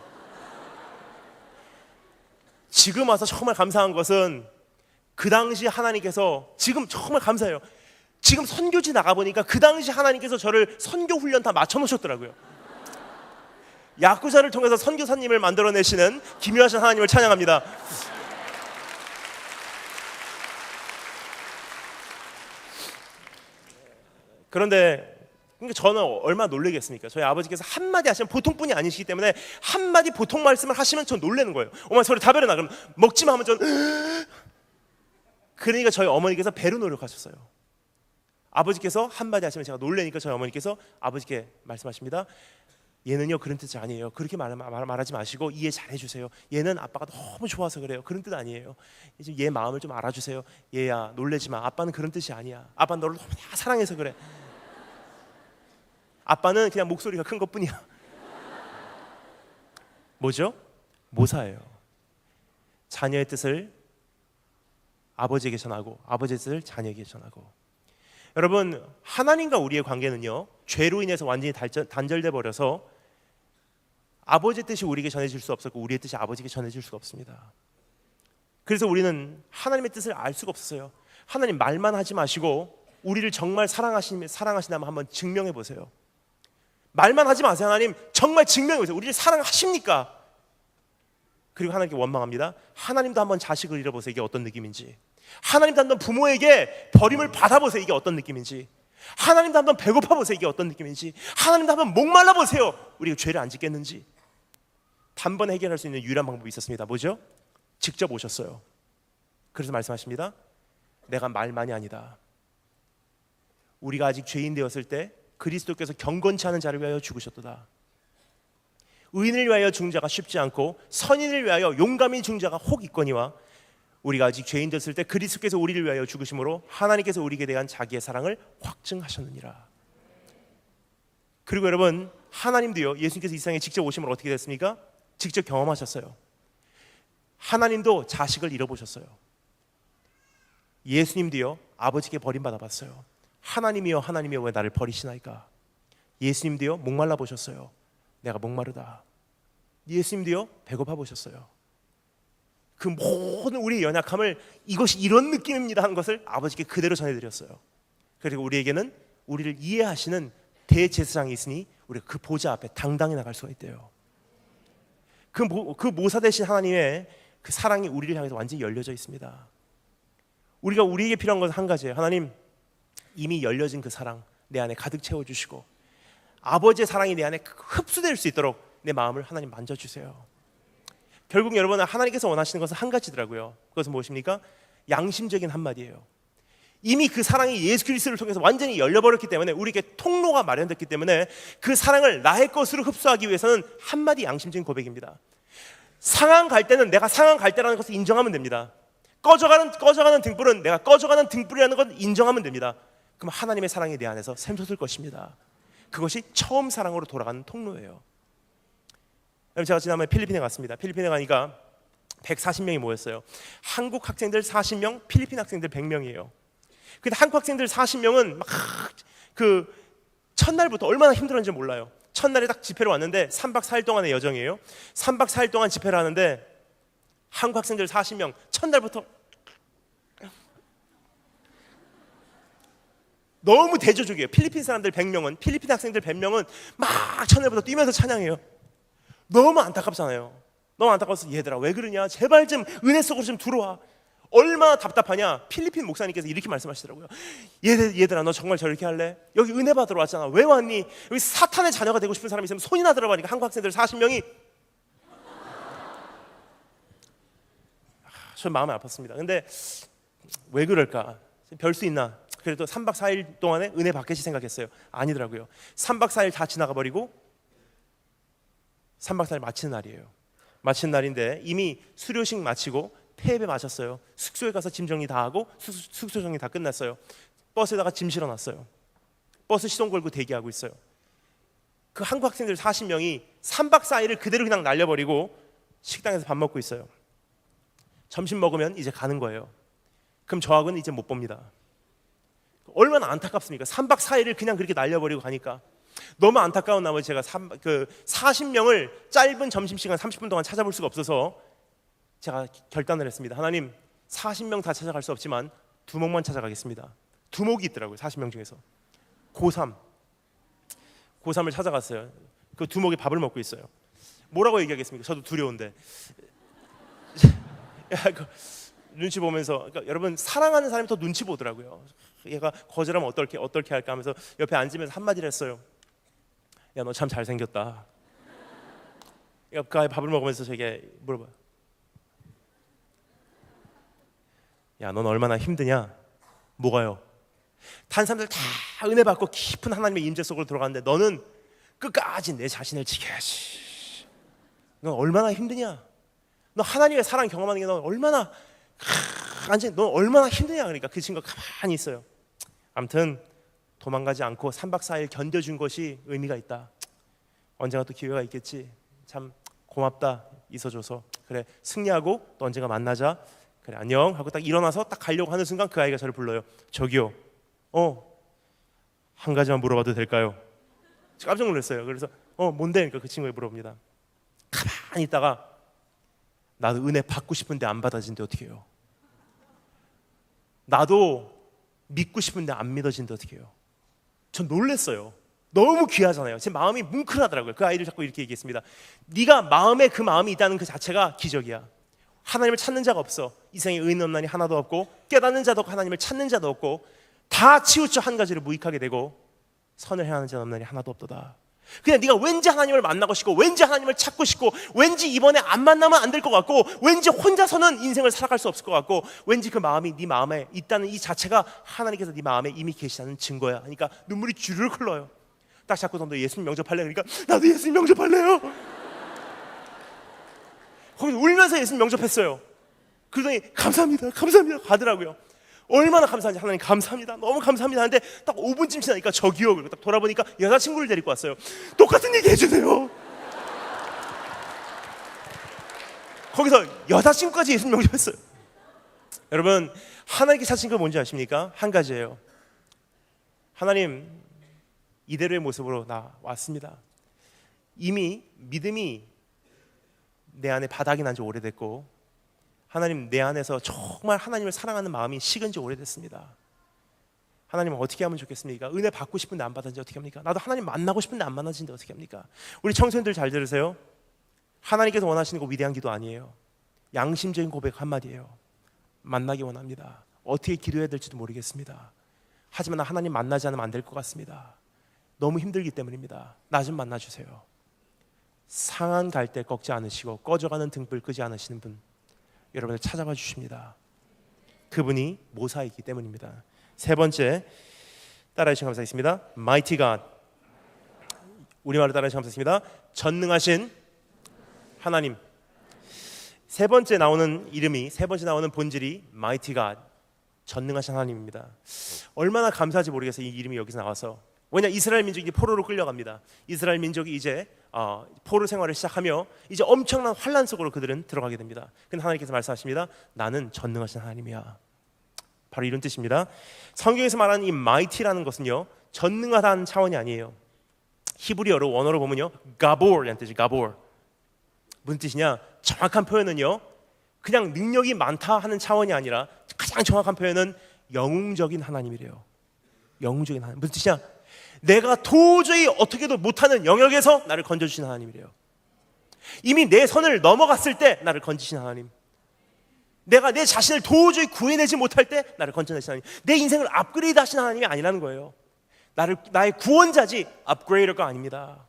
지금 와서 정말 감사한 것은 그 당시 하나님께서, 지금 정말 감사해요. 지금 선교지 나가보니까 그 당시 하나님께서 저를 선교 훈련 다 맞춰놓으셨더라고요. 야쿠자를 통해서 선교사님을 만들어내시는 기묘하신 하나님을 찬양합니다. 그런데 저는 얼마나 놀라겠습니까? 저희 아버지께서 한마디 하시면 보통 분이 아니시기 때문에 한마디 보통 말씀을 하시면 전 놀라는 거예요. 어머니 소리 다 배려나. 그럼 먹지마 하면 전 그러니까 저희 어머니께서 배로 노력하셨어요. 아버지께서 한마디 하시면 제가 놀라니까 저희 어머니께서 아버지께 말씀하십니다. 얘는요 그런 뜻이 아니에요. 그렇게 말하지 마시고 이해 잘 해주세요. 얘는 아빠가 너무 좋아서 그래요. 그런 뜻 아니에요. 이제 얘 마음을 좀 알아주세요. 얘야 놀래지 마. 아빠는 그런 뜻이 아니야. 아빠는 너를 너무 다 사랑해서 그래. 아빠는 그냥 목소리가 큰 것뿐이야. 뭐죠? 모사예요. 자녀의 뜻을 아버지에게 전하고 아버지의 뜻을 자녀에게 전하고. 여러분, 하나님과 우리의 관계는요 죄로 인해서 완전히 단절돼 버려서 아버지의 뜻이 우리에게 전해질 수 없었고 우리의 뜻이 아버지에게 전해질 수가 없습니다. 그래서 우리는 하나님의 뜻을 알 수가 없었어요. 하나님 말만 하지 마시고 우리를 정말 사랑하시다면 한번 증명해 보세요. 말만 하지 마세요. 하나님 정말 증명해 보세요. 우리를 사랑하십니까? 그리고 하나님께 원망합니다. 하나님도 한번 자식을 잃어보세요. 이게 어떤 느낌인지. 하나님도 한번 부모에게 버림을 받아보세요. 이게 어떤 느낌인지. 하나님도 한번 배고파 보세요. 이게 어떤 느낌인지. 하나님도 한번 목말라 보세요. 우리가 죄를 안 짓겠는지. 단번에 해결할 수 있는 유일한 방법이 있었습니다. 뭐죠? 직접 오셨어요. 그래서 말씀하십니다. 내가 말만이 아니다. 우리가 아직 죄인 되었을 때 그리스도께서 경건치 않은 자를 위하여 죽으셨도다. 의인을 위하여 죽는 자가 쉽지 않고 선인을 위하여 용감히 죽는 자가 혹 있거니와 우리가 아직 죄인 되었을 때 그리스도께서 우리를 위하여 죽으심으로 하나님께서 우리에게 대한 자기의 사랑을 확증하셨느니라. 그리고 여러분, 하나님도요 예수님께서 이 세상에 직접 오심으로 어떻게 됐습니까? 직접 경험하셨어요. 하나님도 자식을 잃어보셨어요. 예수님도요 아버지께 버림받아 봤어요. 하나님이여 하나님이여 왜 나를 버리시나이까. 예수님도요 목말라 보셨어요. 내가 목마르다. 예수님도요 배고파 보셨어요. 그 모든 우리의 연약함을 이것이 이런 느낌입니다 하는 것을 아버지께 그대로 전해드렸어요. 그리고 우리에게는 우리를 이해하시는 대제사장이 있으니 우리가 그 보좌 앞에 당당히 나갈 수가 있대요. 그 모사 되신 하나님의 그 사랑이 우리를 향해서 완전히 열려져 있습니다. 우리가 우리에게 필요한 것은 한 가지예요. 하나님 이미 열려진 그 사랑 내 안에 가득 채워주시고 아버지의 사랑이 내 안에 흡수될 수 있도록 내 마음을 하나님 만져주세요. 결국 여러분, 하나님께서 원하시는 것은 한 가지더라고요. 그것은 무엇입니까? 양심적인 한마디예요. 이미 그 사랑이 예수 그리스도를 통해서 완전히 열려버렸기 때문에, 우리에게 통로가 마련됐기 때문에 그 사랑을 나의 것으로 흡수하기 위해서는 한마디 양심적인 고백입니다. 상황 갈 때는 내가 상황 갈 때라는 것을 인정하면 됩니다. 꺼져가는 등불은 내가 꺼져가는 등불이라는 걸 인정하면 됩니다. 그럼 하나님의 사랑이 내 안에서 샘솟을 것입니다. 그것이 처음 사랑으로 돌아가는 통로예요. 제가 지난번에 필리핀에 갔습니다. 필리핀에 가니까 140명이 모였어요. 한국 학생들 40명, 필리핀 학생들 100명이에요. 근데 한국 학생들 40명은 막 그 첫날부터 얼마나 힘들었는지 몰라요. 첫날에 딱 집회를 왔는데 3박 4일 동안의 여정이에요. 3박 4일 동안 집회를 하는데 한국 학생들 40명 첫날부터 너무 대조적이에요. 필리핀 사람들 100명은, 필리핀 학생들 100명은 막 첫날부터 뛰면서 찬양해요. 너무 안타깝잖아요. 너무 안타까워서 얘들아 왜 그러냐, 제발 좀 은혜 속으로 좀 들어와. 얼마나 답답하냐. 필리핀 목사님께서 이렇게 말씀하시더라고요. 얘들아 너 정말 저렇게 할래? 여기 은혜 받으러 왔잖아. 왜 왔니? 여기 사탄의 자녀가 되고 싶은 사람이 있으면 손이나 들어보니까 한국 학생들 40명이 저 마음이 아팠습니다. 근데 왜 그럴까? 별 수 있나? 그래도 3박 4일 동안에 은혜 받겠지 생각했어요. 아니더라고요. 3박 4일 다 지나가 버리고 3박 4일 마치는 날이에요. 마치는 날인데 이미 수료식 마치고 폐업에 마쳤어요. 숙소에 가서 짐 정리 다 하고 숙소 정리 다 끝났어요. 버스에다가 짐 실어놨어요. 버스 시동 걸고 대기하고 있어요. 그 한국 학생들 40명이 3박 4일을 그대로 그냥 날려버리고 식당에서 밥 먹고 있어요. 점심 먹으면 이제 가는 거예요. 그럼 저하고는 이제 못 봅니다. 얼마나 안타깝습니까? 3박 4일을 그냥 그렇게 날려버리고 가니까. 너무 안타까운 나머지 제가 40명을 짧은 점심시간 30분 동안 찾아볼 수가 없어서 제가 결단을 했습니다. 하나님, 40명 다 찾아갈 수 없지만 두목만 찾아가겠습니다. 두목이 있더라고요. 40명 중에서 고3을 찾아갔어요. 그 두목이 밥을 먹고 있어요. 뭐라고 얘기하겠습니까? 저도 두려운데. 눈치 보면서, 그러니까 여러분 사랑하는 사람이 더 눈치 보더라고요. 얘가 거절하면 어떻게 할까 하면서 옆에 앉으면서 한마디를 했어요. 야, 너 참 잘생겼다. 그 밥을 먹으면서 제게 물어봐요. 야, 넌 얼마나 힘드냐? 뭐가요? 다른 사람들 다 은혜 받고 깊은 하나님의 임재 속으로 들어가는데 너는 끝까지 내 자신을 지켜야지. 넌 얼마나 힘드냐? 너 하나님의 사랑 경험하는 게 넌 얼마나 넌 얼마나 힘드냐? 그러니까 그 친구가 가만히 있어요. 아무튼 도망가지 않고 3박 4일 견뎌준 것이 의미가 있다. 언젠가 또 기회가 있겠지. 참 고맙다, 있어줘서. 그래, 승리하고 또 언젠가 만나자. 그래, 안녕 하고 딱 일어나서 딱 가려고 하는 순간 그 아이가 저를 불러요. 저기요, 한 가지만 물어봐도 될까요? 깜짝 놀랐어요. 그래서 뭔데? 그러니까 그 친구가 물어봅니다. 가만히 있다가 나도 은혜 받고 싶은데 안 받아진데 어떻게 해요? 나도 믿고 싶은데 안 믿어진데 어떻게 해요? 전 놀랐어요. 너무 귀하잖아요. 제 마음이 뭉클하더라고요. 그 아이를 자꾸 이렇게 얘기했습니다. 네가 마음에 그 마음이 있다는 그 자체가 기적이야. 하나님을 찾는 자가 없어. 이 세상에 의인 없나니 하나도 없고 깨닫는 자도 없고 하나님을 찾는 자도 없고 다 치우쳐 한 가지를 무익하게 되고 선을 행하는 자는 없나니 하나도 없도다. 그냥 네가 왠지 하나님을 만나고 싶고 왠지 하나님을 찾고 싶고 왠지 이번에 안 만나면 안 될 것 같고 왠지 혼자서는 인생을 살아갈 수 없을 것 같고 왠지 그 마음이 네 마음에 있다는 이 자체가 하나님께서 네 마음에 이미 계시다는 증거야. 그러니까 눈물이 주르륵 흘러요. 딱 잡고 너 예수님 영접할래? 그러니까 나도 예수님 영접할래요. 거기서 울면서 예수님 영접했어요. 그러더니 감사합니다 가더라고요. 얼마나 감사한지. 하나님 감사합니다, 너무 감사합니다 하는데 딱 5분쯤 지나니까 저기요. 그리고 딱 돌아보니까 여자친구를 데리고 왔어요. 똑같은 얘기 해주세요. 거기서 여자친구까지 예수님 영접했어요. 여러분, 하나님께 찾으신 건 뭔지 아십니까? 한 가지예요. 하나님, 이대로의 모습으로 나 왔습니다. 이미 믿음이 내 안에 바닥이 난 지 오래됐고 하나님, 내 안에서 정말 하나님을 사랑하는 마음이 식은 지 오래됐습니다. 하나님, 어떻게 하면 좋겠습니까? 은혜 받고 싶은데 안 받았는지 어떻게 합니까? 나도 하나님 만나고 싶은데 안 만나진데 어떻게 합니까? 우리 청소년들 잘 들으세요. 하나님께서 원하시는 거 위대한 기도 아니에요. 양심적인 고백 한마디예요. 만나기 원합니다. 어떻게 기도해야 될지도 모르겠습니다. 하지만 나 하나님 만나지 않으면 안 될 것 같습니다. 너무 힘들기 때문입니다. 나 좀 만나주세요. 상한 갈 때 꺾지 않으시고 꺼져가는 등불 끄지 않으시는 분, 여러분을 찾아봐 주십니다. 그분이 모사이기 때문입니다. 세 번째, 따라해주시면 감사하겠습니다. Mighty God. 우리말로 따라해주시면 감사하겠습니다. 전능하신 하나님. 세 번째 나오는 이름이, 세 번째 나오는 본질이 Mighty God, 전능하신 하나님입니다. 얼마나 감사한지 모르겠어요, 이 이름이 여기서 나와서. 왜냐, 이스라엘 민족이 포로로 끌려갑니다. 이스라엘 민족이 이제 포로 생활을 시작하며 이제 엄청난 환란 속으로 그들은 들어가게 됩니다. 근데 하나님께서 말씀하십니다. 나는 전능하신 하나님이야. 바로 이런 뜻입니다. 성경에서 말하는 이 mighty라는 것은요, 전능하다는 차원이 아니에요. 히브리어로 원어로 보면요, 가보르라는 뜻이 가보르. 무슨 뜻이냐? 정확한 표현은요, 그냥 능력이 많다 하는 차원이 아니라 가장 정확한 표현은 영웅적인 하나님이래요. 영웅적인 하나님. 무슨 뜻이냐? 내가 도저히 어떻게도 못하는 영역에서 나를 건져주신 하나님이래요. 이미 내 선을 넘어갔을 때 나를 건지신 하나님, 내가 내 자신을 도저히 구해내지 못할 때 나를 건져내신 하나님, 내 인생을 업그레이드 하신 하나님이 아니라는 거예요. 나의 구원자지 업그레이더가 아닙니다.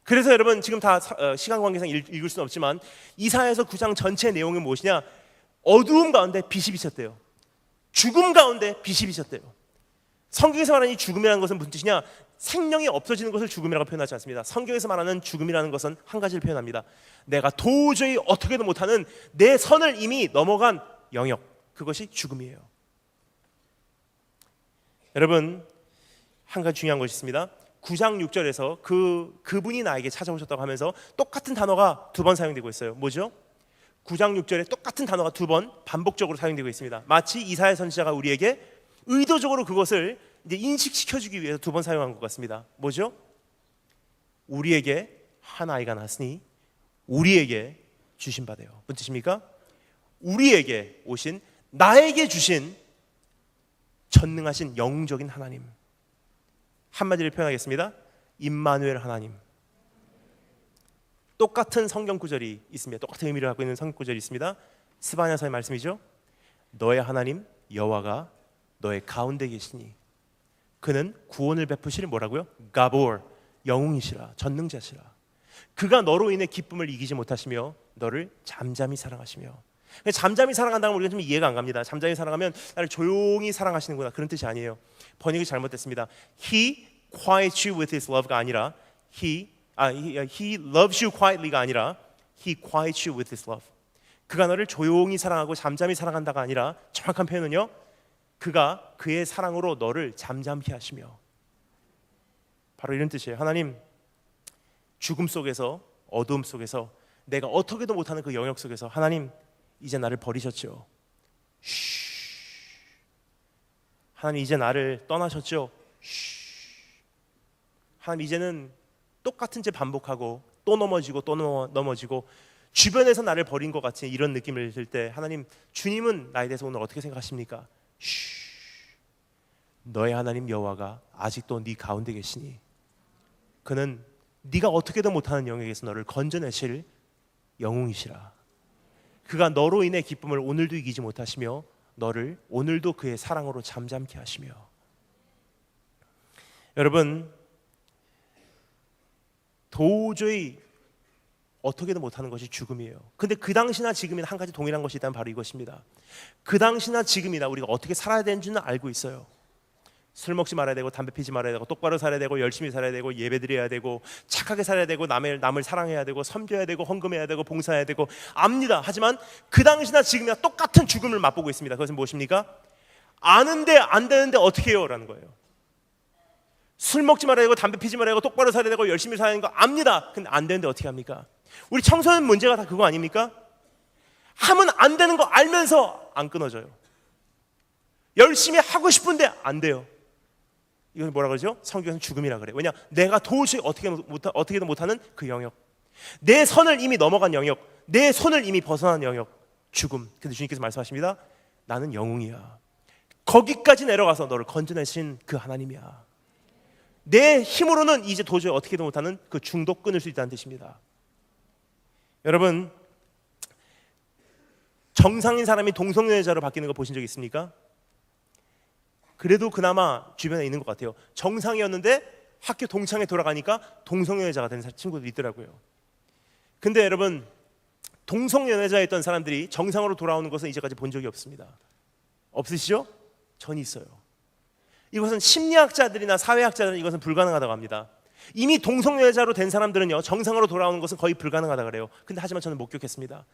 그래서 여러분, 지금 다 시간 관계상 읽을 수는 없지만 이사야서 9장 전체 내용이 무엇이냐? 어두움 가운데 빛이 비쳤대요. 죽음 가운데 빛이 비쳤대요. 성경에서 말하는 이 죽음이라는 것은 무슨 뜻이냐? 생명이 없어지는 것을 죽음이라고 표현하지 않습니다. 성경에서 말하는 죽음이라는 것은 한 가지를 표현합니다. 내가 도저히 어떻게도 못하는 내 선을 이미 넘어간 영역, 그것이 죽음이에요. 여러분, 한 가지 중요한 것이 있습니다. 9장 6절에서 그분이 나에게 찾아오셨다고 하면서 똑같은 단어가 두 번 사용되고 있어요. 뭐죠? 9장 6절에 똑같은 단어가 두 번 반복적으로 사용되고 있습니다. 마치 이사야 선지자가 우리에게 의도적으로 그것을 이제 인식시켜주기 위해서 두 번 사용한 것 같습니다. 뭐죠? 우리에게 한 아이가 났으니 우리에게 주신 바 되요. 무슨 뜻입니까? 우리에게 오신, 나에게 주신 전능하신 영적인 하나님. 한마디로 표현하겠습니다. 임마누엘 하나님. 똑같은 성경 구절이 있습니다. 똑같은 의미를 갖고 있는 성경 구절이 있습니다. 스바냐서의 말씀이죠. 너의 하나님 여호와가 너의 가운데 계시니 그는 구원을 베푸실 뭐라고요? 가보르, 영웅이시라, 전능자시라. 그가 너로 인해 기쁨을 이기지 못하시며 너를 잠잠히 사랑하시며. 잠잠히 사랑한다면 우리가 좀 이해가 안 갑니다. 잠잠히 사랑하면 나를 조용히 사랑하시는구나, 그런 뜻이 아니에요. 번역이 잘못됐습니다. He quiets you with his love가 아니라 He loves you quietly가 아니라 He quiets you with his love. 그가 너를 조용히 사랑하고 잠잠히 사랑한다가 아니라 정확한 표현은요, 그가 그의 사랑으로 너를 잠잠히 하시며. 바로 이런 뜻이에요. 하나님, 죽음 속에서, 어두움 속에서, 내가 어떻게도 못하는 그 영역 속에서 하나님 이제 나를 버리셨죠. 하나님 이제 나를 떠나셨죠. 하나님 이제는 똑같은 죄 반복하고 또 넘어지고 또 넘어지고 주변에서 나를 버린 것 같은 이런 느낌을 들 때 하나님, 주님은 나에 대해서 오늘 어떻게 생각하십니까? 너의 하나님 여호와가 아직도 네 가운데 계시니 그는 네가 어떻게도 못하는 영역에서 너를 건져내실 영웅이시라. 그가 너로 인해 기쁨을 오늘도 이기지 못하시며 너를 오늘도 그의 사랑으로 잠잠케 하시며. 여러분, 도저히 어떻게도 못하는 것이 죽음이에요. 근데 그 당시나 지금이나 한 가지 동일한 것이 있다면 바로 이것입니다. 그 당시나 지금이나 우리가 어떻게 살아야 되는지는 알고 있어요. 술 먹지 말아야 되고, 담배 피지 말아야 되고, 똑바로 살아야 되고, 열심히 살아야 되고, 예배드려야 되고, 착하게 살아야 되고, 남을 사랑해야 되고, 섬겨야 되고, 헌금해야 되고, 봉사해야 되고, 압니다. 하지만 그 당시나 지금이나 똑같은 죽음을 맛보고 있습니다. 그것은 무엇입니까? 아는데 안 되는데 어떻게 해요? 라는 거예요. 술 먹지 말아야 되고, 담배 피지 말아야 되고, 똑바로 살아야 되고, 열심히 살아야 되는 거 압니다. 근데 안 되는데 어떻게 합니까? 우리 청소년 문제가 다 그거 아닙니까? 하면 안 되는 거 알면서 안 끊어져요. 열심히 하고 싶은데 안 돼요. 이건 뭐라 그러죠? 성경에서는 죽음이라 그래요. 왜냐? 내가 도저히 어떻게도 못하는 그 영역, 내 선을 이미 넘어간 영역, 내 손을 이미 벗어난 영역, 죽음. 근데 주님께서 말씀하십니다. 나는 영웅이야. 거기까지 내려가서 너를 건져내신 그 하나님이야. 내 힘으로는 이제 도저히 어떻게도 못하는 그 중독 끊을 수 있다는 뜻입니다. 여러분, 정상인 사람이 동성연애자로 바뀌는 거 보신 적 있습니까? 그래도 그나마 주변에 있는 것 같아요. 정상이었는데 학교 동창회 돌아가니까 동성연애자가 된 친구들이 있더라고요. 근데 여러분, 동성연애자였던 사람들이 정상으로 돌아오는 것은 이제까지 본 적이 없습니다. 없으시죠? 전 있어요. 이것은 심리학자들이나 사회학자들은 이것은 불가능하다고 합니다. 이미 동성연애자로 된 사람들은요, 정상으로 돌아오는 것은 거의 불가능하다 그래요. 근데 하지만 저는 목격했습니다.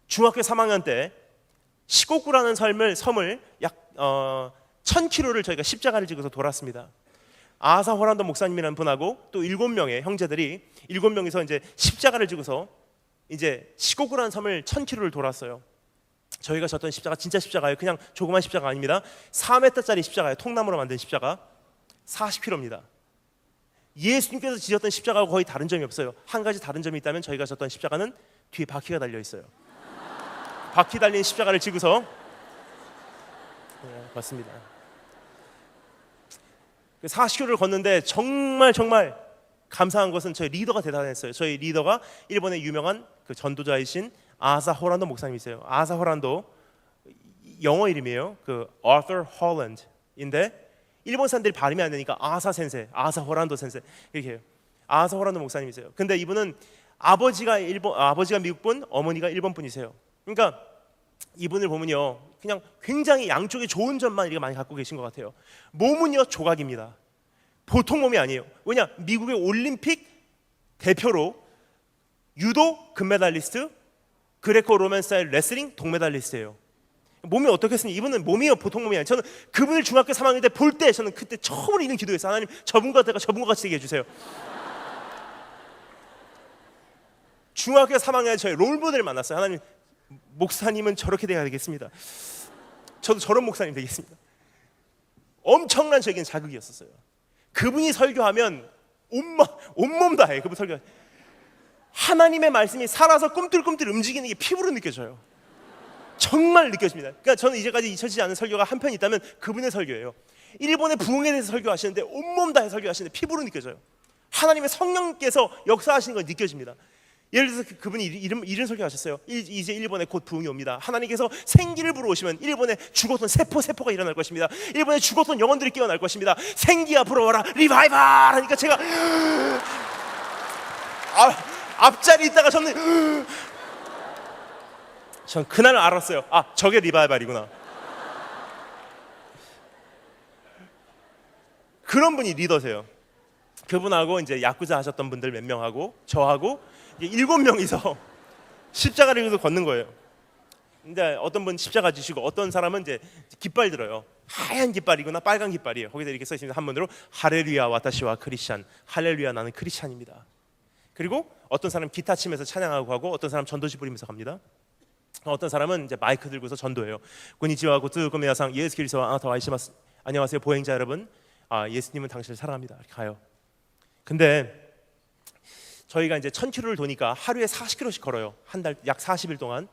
중학교 3학년 때 시곡구라는 섬을 약 1000km를 저희가 십자가를 지고서 돌았습니다. 아사 호란도 목사님이라는 분하고 또 7명의 형제들이 7명이서 이제 십자가를 지고서 이제 시곡구라는 섬을 1000km를 돌았어요. 저희가 졌던 십자가 진짜 십자가예요. 그냥 조그만 십자가 아닙니다. 4m짜리 십자가예요. 통나무로 만든 십자가. 40km입니다. 예수님께서 지셨던 십자가하고 거의 다른 점이 없어요. 한 가지 다른 점이 있다면 저희가 졌던 십자가는 뒤에 바퀴가 달려 있어요. 바퀴 달린 십자가를 지고서 걷습니다. 40km를 걷는데 정말 감사한 것은 저희 리더가 대단했어요. 저희 리더가 일본의 유명한 그 전도자이신 아사 호란도 목사님이세요. 아사 호란도 영어 이름이에요. 그 Arthur Holland인데 일본 사람들이 발음이 안 되니까 아사 센세, 아사 호란도 센세 이렇게 해요. 아사 호란도 목사님이세요. 근데 이분은 아버지가 미국 분, 어머니가 일본 분이세요. 그러니까 이분을 보면요, 그냥 굉장히 양쪽에 좋은 점만 이렇게 많이 갖고 계신 것 같아요. 몸은요 조각입니다. 보통 몸이 아니에요. 왜냐? 미국의 올림픽 대표로 유도 금메달리스트, 그레코 로맨 스타일 레슬링 동메달리스트예요. 몸이 어떻겠습니까? 이분은 몸이요 보통 몸이 아니에요. 저는 그분을 중학교 3학년 때 볼 때 저는 그때 처음으로 이런 기도했어요. 하나님, 저분과 같이 되게 해주세요. 중학교 3학년에 저희 롤모델을 만났어요. 하나님, 목사님은 저렇게 돼야 되겠습니다. 저도 저런 목사님 되겠습니다. 엄청난 저에게는 자극이었었어요. 그분이 설교하면 온몸 다 해요. 그분 설교. 하나님의 말씀이 살아서 꿈틀꿈틀 움직이는 게 피부로 느껴져요. 정말 느껴집니다. 그러니까 저는 이제까지 잊혀지지 않은 설교가 한 편 있다면 그분의 설교예요. 일본의 부흥에 대해서 설교하시는데 온몸 다 설교하시는데 피부로 느껴져요. 하나님의 성령께서 역사하시는 걸 느껴집니다. 예를 들어서 그분이 이런 설교하셨어요. 이제 일본에 곧 부흥이 옵니다. 하나님께서 생기를 불어오시면 일본에 죽었던 세포가 일어날 것입니다. 일본에 죽었던 영혼들이 깨어날 것입니다. 생기야 불어와라 리바이벌 하니까 제가 앞자리에 있다가 전 그날 알았어요. 아, 저게 리바이벌이구나. 그런 분이 리더세요. 그분하고 이제 야쿠자 하셨던 분들 몇 명하고 저하고 7명이서 십자가를 지고서 걷는 거예요. 근데 어떤 분 십자가 지시고 어떤 사람은 이제 깃발 들어요. 하얀 깃발이거나 빨간 깃발이에요. 거기다 이렇게 써 있습니다. 한문으로 할렐루야 와타시와 크리스찬. 할렐루야 나는 크리스찬입니다. 그리고 어떤 사람 기타 치면서 찬양하고 하고 어떤 사람 전도지 부리면서 갑니다. 어떤 사람은 이제 마이크 들고서 전도해요. 고니치와 고츠고메야상 예수 그리스도와 아나타 와이시마스. 안녕하세요 보행자 여러분. 예수님은 당신을 사랑합니다. 이렇게 가요. 근데 저희가 이제 1000km를 도니까 하루에 40km씩 걸어요. 한 달 약 40일 동안.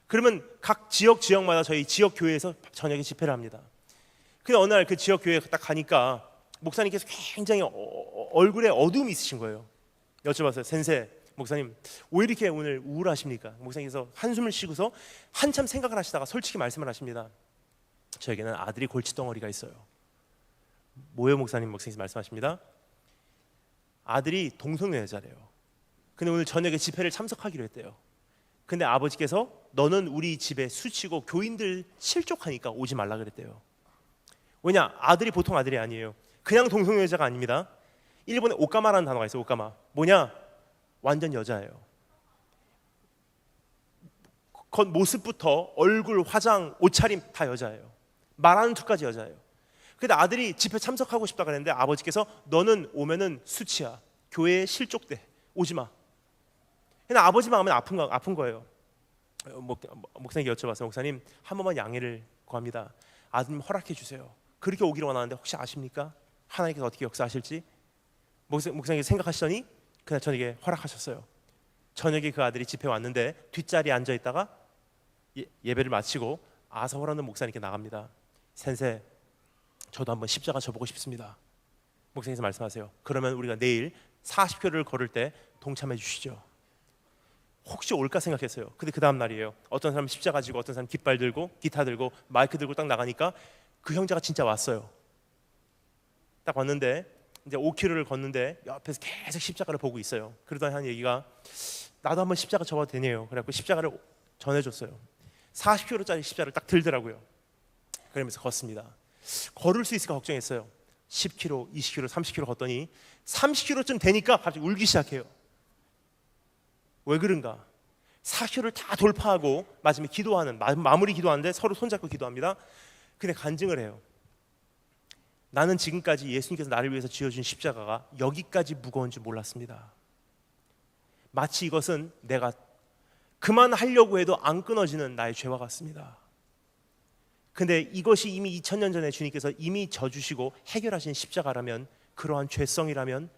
그러면 각 지역마다 저희 지역 교회에서 저녁에 집회를 합니다. 근데 어느 날 그 지역 교회에 딱 가니까 목사님께서 굉장히 얼굴에 어두움이 있으신 거예요. 여쭤봤어요. 센세 목사님 왜 이렇게 오늘 우울하십니까? 목사님께서 한숨을 쉬고서 한참 생각을 하시다가 솔직히 말씀을 하십니다. 저에게는 아들이 골칫덩어리가 있어요. 뭐예요 목사님? 목사님께서 말씀하십니다. 아들이 동성연애자래요. 근데 오늘 저녁에 집회를 참석하기로 했대요. 근데 아버지께서 너는 우리 집에 수치고 교인들 실족하니까 오지 말라 그랬대요. 왜냐? 아들이 보통 아들이 아니에요. 그냥 동성연애자가 아닙니다. 일본에 오까마라는 단어가 있어요. 오까마. 뭐냐? 완전 여자예요. 겉모습부터 얼굴, 화장, 옷차림 다 여자예요. 말하는 투까지 여자예요. 근데 아들이 집회 참석하고 싶다 그랬는데 아버지께서 너는 오면은 수치야. 교회에 실족돼. 오지 마. 근데 아버지만 하면 아픈 거예요. 목사님께 여쭤봤어요. 목사님 한 번만 양해를 구합니다. 아드님 허락해 주세요. 그렇게 오기를 원하는데 혹시 아십니까? 하나님께서 어떻게 역사하실지? 목사님이 생각하시더니 그날 저녁에 허락하셨어요. 저녁에 그 아들이 집회 왔는데 뒷자리에 앉아 있다가 예배를 마치고 아사호라는 목사님께 나갑니다. 센세 저도 한번 십자가 져보고 싶습니다. 목사님께서 말씀하세요. 그러면 우리가 내일 40km를 걸을 때 동참해 주시죠. 혹시 올까 생각했어요. 근데 그 다음 날이에요. 어떤 사람은 십자가 지고 어떤 사람은 깃발 들고 기타 들고 마이크 들고 딱 나가니까 그 형제가 진짜 왔어요. 딱 왔는데 이제 5km를 걷는데 옆에서 계속 십자가를 보고 있어요. 그러다 한 얘기가 나도 한번 십자가 접어도 되네요. 그래갖고 십자가를 전해줬어요. 40kg짜리 십자가를 딱 들더라고요. 그러면서 걷습니다. 걸을 수 있을까 걱정했어요. 10km, 20km, 30km 걷더니 30km쯤 되니까 갑자기 울기 시작해요. 왜 그런가? 40km를 다 돌파하고 마지막에 기도하는 마무리 기도하는데 서로 손잡고 기도합니다. 근데 간증을 해요. 나는 지금까지 예수님께서 나를 위해서 지어준 십자가가 여기까지 무거운 줄 몰랐습니다. 마치 이것은 내가 그만하려고 해도 안 끊어지는 나의 죄와 같습니다. 근데 이것이 이미 2000년 전에 주님께서 이미 져주시고 해결하신 십자가라면, 그러한 죄성이라면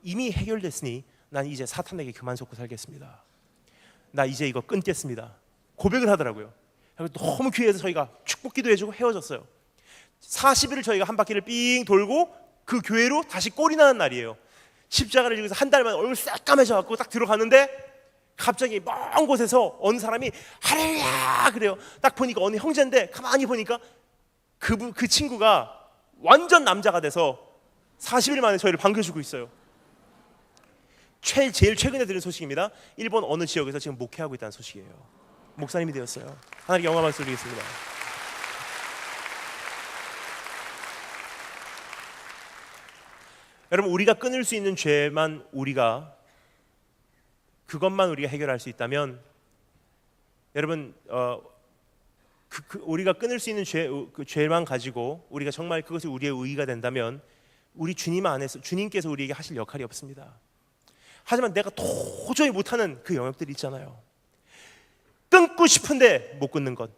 이미 해결됐으니 난 이제 사탄에게 그만 속고 살겠습니다. 나 이제 이거 끊겠습니다. 고백을 하더라고요. 너무 귀해서 저희가 축복기도 해주고 헤어졌어요. 40일을 저희가 한 바퀴를 삥 돌고 그 교회로 다시 꼴이 나는 날이에요. 십자가를 지고서 한 달 만에 얼굴 새까매져 갖고 딱 들어갔는데 갑자기 먼 곳에서 어느 사람이 할렐루야 그래요. 딱 보니까 어느 형제인데 가만히 보니까 그 친구가 완전 남자가 돼서 40일 만에 저희를 반겨주고 있어요. 제일 최근에 들은 소식입니다. 일본 어느 지역에서 지금 목회하고 있다는 소식이에요. 목사님이 되었어요. 하나님께 영광 말씀 드리겠습니다. 여러분, 우리가 끊을 수 있는 죄만 그것만 우리가 해결할 수 있다면, 여러분 우리가 끊을 수 있는 죄만 가지고 우리가 정말 그것이 우리의 의의가 된다면 우리 주님 안에서 주님께서 우리에게 하실 역할이 없습니다. 하지만 내가 도저히 못하는 그 영역들이 있잖아요. 끊고 싶은데 못 끊는 것,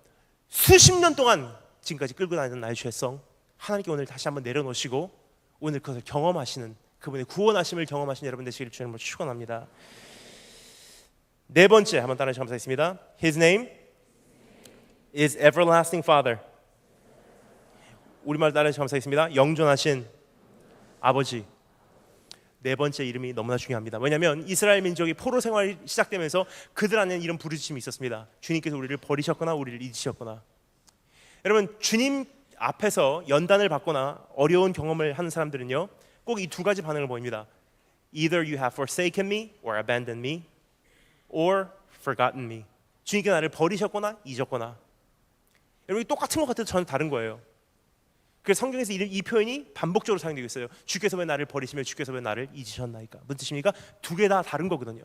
수십 년 동안 지금까지 끌고 다니던 나의 죄성, 하나님께 오늘 다시 한번 내려놓으시고 오늘 그것을 경험하시는, 그분의 구원하심을 경험하시는 여러분 되시기를 주님으로 축원합니다. 네 번째, 한번 따라서 감사했습니다. His name is everlasting Father. 우리말 따라서 감사했습니다. 영존하신 아버지. 네 번째 이름이 너무나 중요합니다. 왜냐하면 이스라엘 민족이 포로 생활이 시작되면서 그들 안에는 이런 부르짖음이 있었습니다. 주님께서 우리를 버리셨거나 우리를 잊으셨거나. 여러분, 주님 앞에서 연단을 받거나 어려운 경험을 하는 사람들은요, 꼭 이 두 가지 반응을 보입니다. Either you have forsaken me or abandoned me or forgotten me. 주님께서 나를 버리셨거나 잊었거나. 여러분, 똑같은 것 같아도 저는 다른 거예요. 그래서 성경에서 이 표현이 반복적으로 사용되고 있어요. 주께서 왜 나를 버리시며 주께서 왜 나를 잊으셨나이까. 무슨 뜻입니까? 두 개 다 다른 거거든요.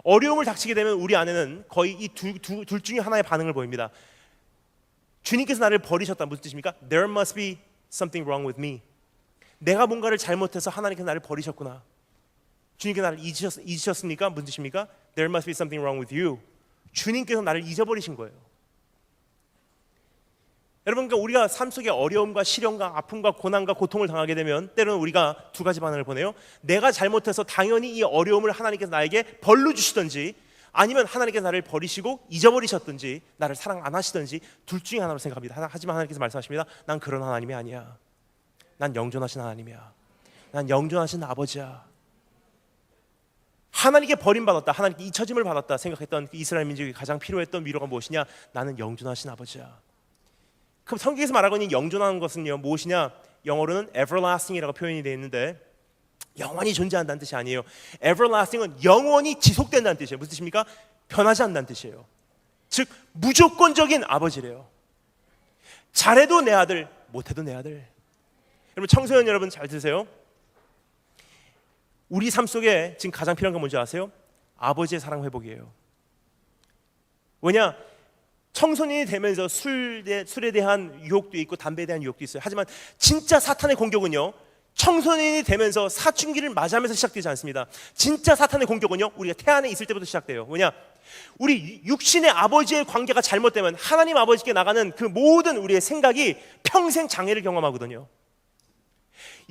어려움을 닥치게 되면 우리 안에는 거의 이 둘 중에 하나의 반응을 보입니다. 주님께서 나를 버리셨다. 무슨 뜻입니까? There must be something wrong with me. 내가 뭔가를 잘못해서 하나님께서 나를 버리셨구나. 주님께서 나를 잊으셨습니까? 무슨 뜻입니까? There must be something wrong with you. 주님께서 나를 잊어버리신 거예요. 여러분, 그러니까 우리가 삶 속에 어려움과 시련과 아픔과 고난과 고통을 당하게 되면 때로는 우리가 두 가지 반응을 보내요. 내가 잘못해서 당연히 이 어려움을 하나님께서 나에게 벌로 주시든지, 아니면 하나님께서 나를 버리시고 잊어버리셨든지, 나를 사랑 안 하시든지, 둘 중에 하나로 생각합니다. 하지만 하나님께서 말씀하십니다. 난 그런 하나님이 아니야. 난 영존하신 하나님이야. 난 영존하신 아버지야. 하나님께 버림받았다, 하나님께 잊혀짐을 받았다 생각했던 그 이스라엘 민족이 가장 필요했던 위로가 무엇이냐? 나는 영존하신 아버지야. 그럼 성경에서 말하고 있는 영존하는 것은요, 무엇이냐? 영어로는 everlasting이라고 표현이 되어 있는데 영원히 존재한다는 뜻이 아니에요. everlasting은 영원히 지속된다는 뜻이에요. 무슨 뜻입니까? 변하지 않는다는 뜻이에요. 즉 무조건적인 아버지래요. 잘해도 내 아들, 못해도 내 아들. 여러분, 청소년 여러분 잘 들으세요. 우리 삶 속에 지금 가장 필요한 건 뭔지 아세요? 아버지의 사랑 회복이에요. 왜냐? 청소년이 되면서 술에 대한 유혹도 있고 담배에 대한 유혹도 있어요. 하지만 진짜 사탄의 공격은요, 청소년이 되면서 사춘기를 맞이하면서 시작되지 않습니다. 진짜 사탄의 공격은요, 우리가 태안에 있을 때부터 시작돼요. 왜냐? 우리 육신의 아버지의 관계가 잘못되면 하나님 아버지께 나가는 그 모든 우리의 생각이 평생 장애를 경험하거든요.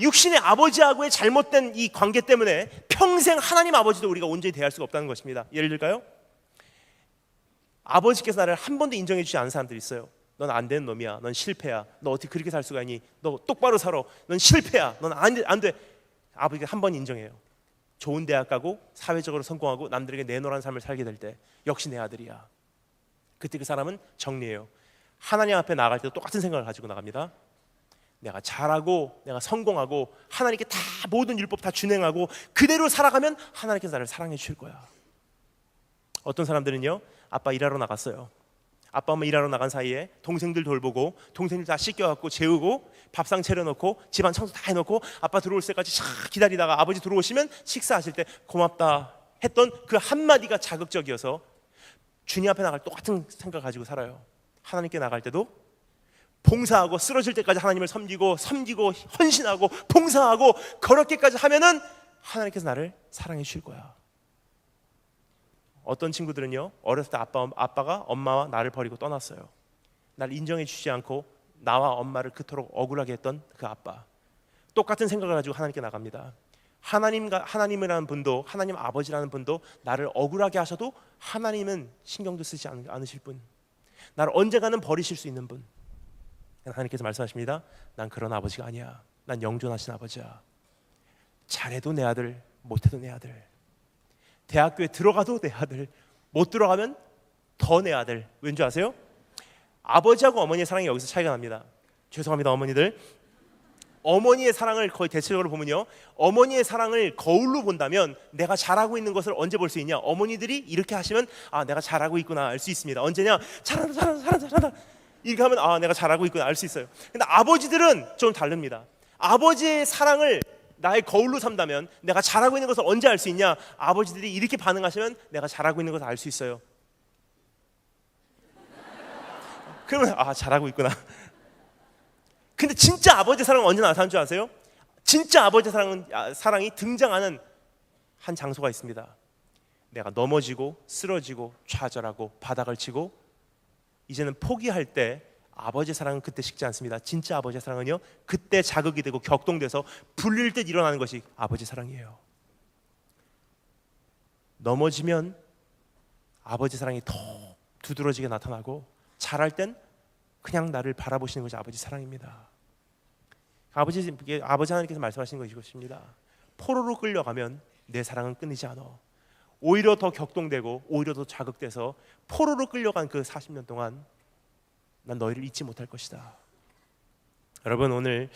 육신의 아버지하고의 잘못된 이 관계 때문에 평생 하나님 아버지도 우리가 온전히 대할 수가 없다는 것입니다. 예를 들까요? 아버지께서 나를 한 번도 인정해 주지 않은 사람들이 있어요. 넌 안 되는 놈이야. 넌 실패야. 너 어떻게 그렇게 살 수가 있니? 너 똑바로 살아. 넌 실패야. 넌 안 돼. 아버지가 한 번 인정해요. 좋은 대학 가고 사회적으로 성공하고 남들에게 내노란 삶을 살게 될 때 역시 내 아들이야. 그때 그 사람은 정리해요. 하나님 앞에 나갈 때도 똑같은 생각을 가지고 나갑니다. 내가 잘하고 내가 성공하고 하나님께 다 모든 율법 다 준행하고 그대로 살아가면 하나님께서 나를 사랑해 주실 거야. 어떤 사람들은요, 아빠 일하러 나갔어요. 아빠 엄마 일하러 나간 사이에 동생들 돌보고 동생들 다 씻겨갖고 재우고 밥상 차려놓고 집안 청소 다 해놓고 아빠 들어올 때까지 샥 기다리다가 아버지 들어오시면 식사하실 때 고맙다 했던 그 한마디가 자극적이어서 주님 앞에 나갈 똑같은 생각 가지고 살아요. 하나님께 나갈 때도 봉사하고 쓰러질 때까지 하나님을 섬기고 헌신하고 봉사하고 그렇게까지 하면은 하나님께서 나를 사랑해 주실 거야. 어떤 친구들은요, 어렸을 때 아빠가 엄마와 나를 버리고 떠났어요. 나를 인정해 주지 않고 나와 엄마를 그토록 억울하게 했던 그 아빠, 똑같은 생각을 가지고 하나님께 나갑니다. 하나님이라는 분도, 하나님 아버지라는 분도 나를 억울하게 하셔도 하나님은 신경도 쓰지 않으실 분, 나를 언젠가는 버리실 수 있는 분. 하나님께서 말씀하십니다. 난 그런 아버지가 아니야. 난 영존하신 아버지야. 잘해도 내 아들, 못해도 내 아들. 대학교에 들어가도 내 아들, 못 들어가면 더 내 아들. 왠지 아세요? 아버지하고 어머니의 사랑이 여기서 차이가 납니다. 죄송합니다, 어머니들. 어머니의 사랑을 거의 대체적으로 보면요, 어머니의 사랑을 거울로 본다면 내가 잘하고 있는 것을 언제 볼 수 있냐? 어머니들이 이렇게 하시면 아, 내가 잘하고 있구나 알 수 있습니다. 언제냐? 잘한다 이렇게 하면 아, 내가 잘하고 있구나 알 수 있어요. 근데 아버지들은 좀 다릅니다. 아버지의 사랑을 나의 거울로 삼다면 내가 잘하고 있는 것을 언제 알 수 있냐? 아버지들이 이렇게 반응하시면 내가 잘하고 있는 것을 알 수 있어요. 그러면 아, 잘하고 있구나. 근데 진짜 아버지의 사랑은 언제 나타나는 줄 아세요? 진짜 아버지의 사랑이 등장하는 한 장소가 있습니다. 내가 넘어지고 쓰러지고 좌절하고 바닥을 치고 이제는 포기할 때 아버지의 사랑은 그때 식지 않습니다. 진짜 아버지의 사랑은요, 그때 자극이 되고 격동돼서 불릴 듯 일어나는 것이 아버지의 사랑이에요. 넘어지면 아버지의 사랑이 더 두드러지게 나타나고 잘할 땐 그냥 나를 바라보시는 것이 아버지 사랑입니다. 아버지 하나님께서 말씀하시는 것이 이것입니다. 포로로 끌려가면 내 사랑은 끊이지 않아. 오히려 더 격동되고 오히려 더 자극돼서 포로로 끌려간 그 40년 동안 난 너희를 잊지 못할 것이다. 여러분, 오늘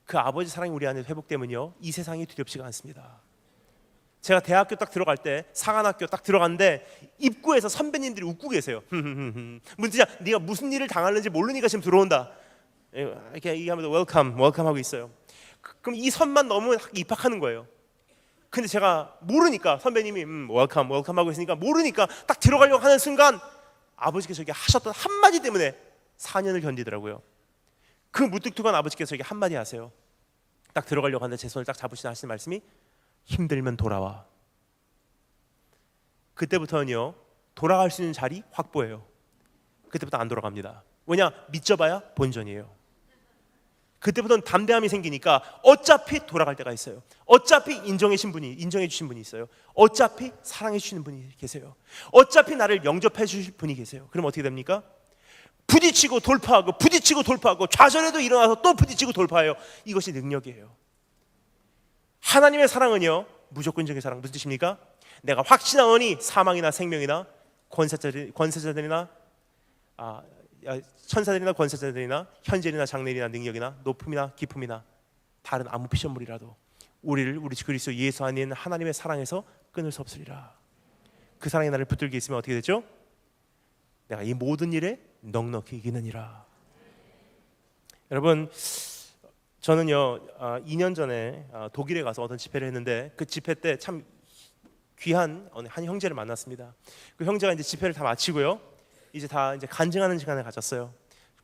그 아버지 사랑이 우리 안에 회복되면요, 이 세상이 두렵지가 않습니다. 제가 대학교 딱 들어갈 때 상한학교 딱 들어갔는데 입구에서 선배님들이 웃고 계세요. 문지야, 네가 무슨 일을 당하는지 모르니까 지금 들어온다. 이렇게 얘기하면서 웰컴 하고 있어요. 그럼 이 선만 넘으면 입학하는 거예요. 근데 제가 모르니까 선배님이 웰컴 하고 있으니까 모르니까 딱 들어가려고 하는 순간 아버지께서 저기 하셨던 한마디 때문에 4년을 견디더라고요. 그 무뚝뚝한 아버지께서 저기 한마디 하세요. 딱 들어가려고 하는데 제 손을 딱 잡으시다 하시는 말씀이 힘들면 돌아와. 그때부터는요, 돌아갈 수 있는 자리 확보해요. 그때부터 안 돌아갑니다. 왜냐? 믿져봐야 본전이에요. 그때부터는 담대함이 생기니까 어차피 돌아갈 때가 있어요. 어차피 인정해 주신 분이 있어요. 어차피 사랑해 주시는 분이 계세요. 어차피 나를 영접해 주실 분이 계세요. 그럼 어떻게 됩니까? 부딪히고 돌파하고 좌절해도 일어나서 또 부딪히고 돌파해요. 이것이 능력이에요. 하나님의 사랑은요, 무조건적인 사랑. 무슨 뜻입니까? 내가 확신하오니 사망이나 생명이나 권세자들이나 천사들이나 권세자들이나 현재이나 장래이나 능력이나 높음이나 기쁨이나 다른 아무 피조물이라도 우리 그리스도 예수 안에 있는 하나님의 사랑에서 끊을 수 없으리라. 그 사랑이 나를 붙들게 있으면 어떻게 되죠? 내가 이 모든 일에 넉넉히 이기느니라. 여러분, 저는요 2년 전에 독일에 가서 어떤 집회를 했는데 그 집회 때 참 귀한 한 형제를 만났습니다. 그 형제가 이제 집회를 다 마치고요, 이제 간증하는 시간을 가졌어요.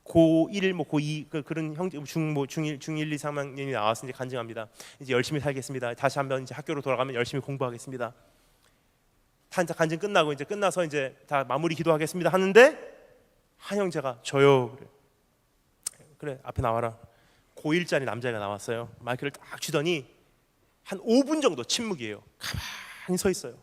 고1, 고2 그런 형제 중1, 2, 3학년이 나와서 이제 간증합니다. 이제 열심히 살겠습니다. 다시 한번 이제 학교로 돌아가면 열심히 공부하겠습니다. 간증 끝나고 이제 끝나서 이제 다 마무리 기도하겠습니다 하는데 한 형제가 저요 그래 앞에 나와라. 고1짜리 남자애가 나왔어요. 마이크를 딱 쥐더니 한 5분 정도 침묵이에요. 가만히 서 있어요.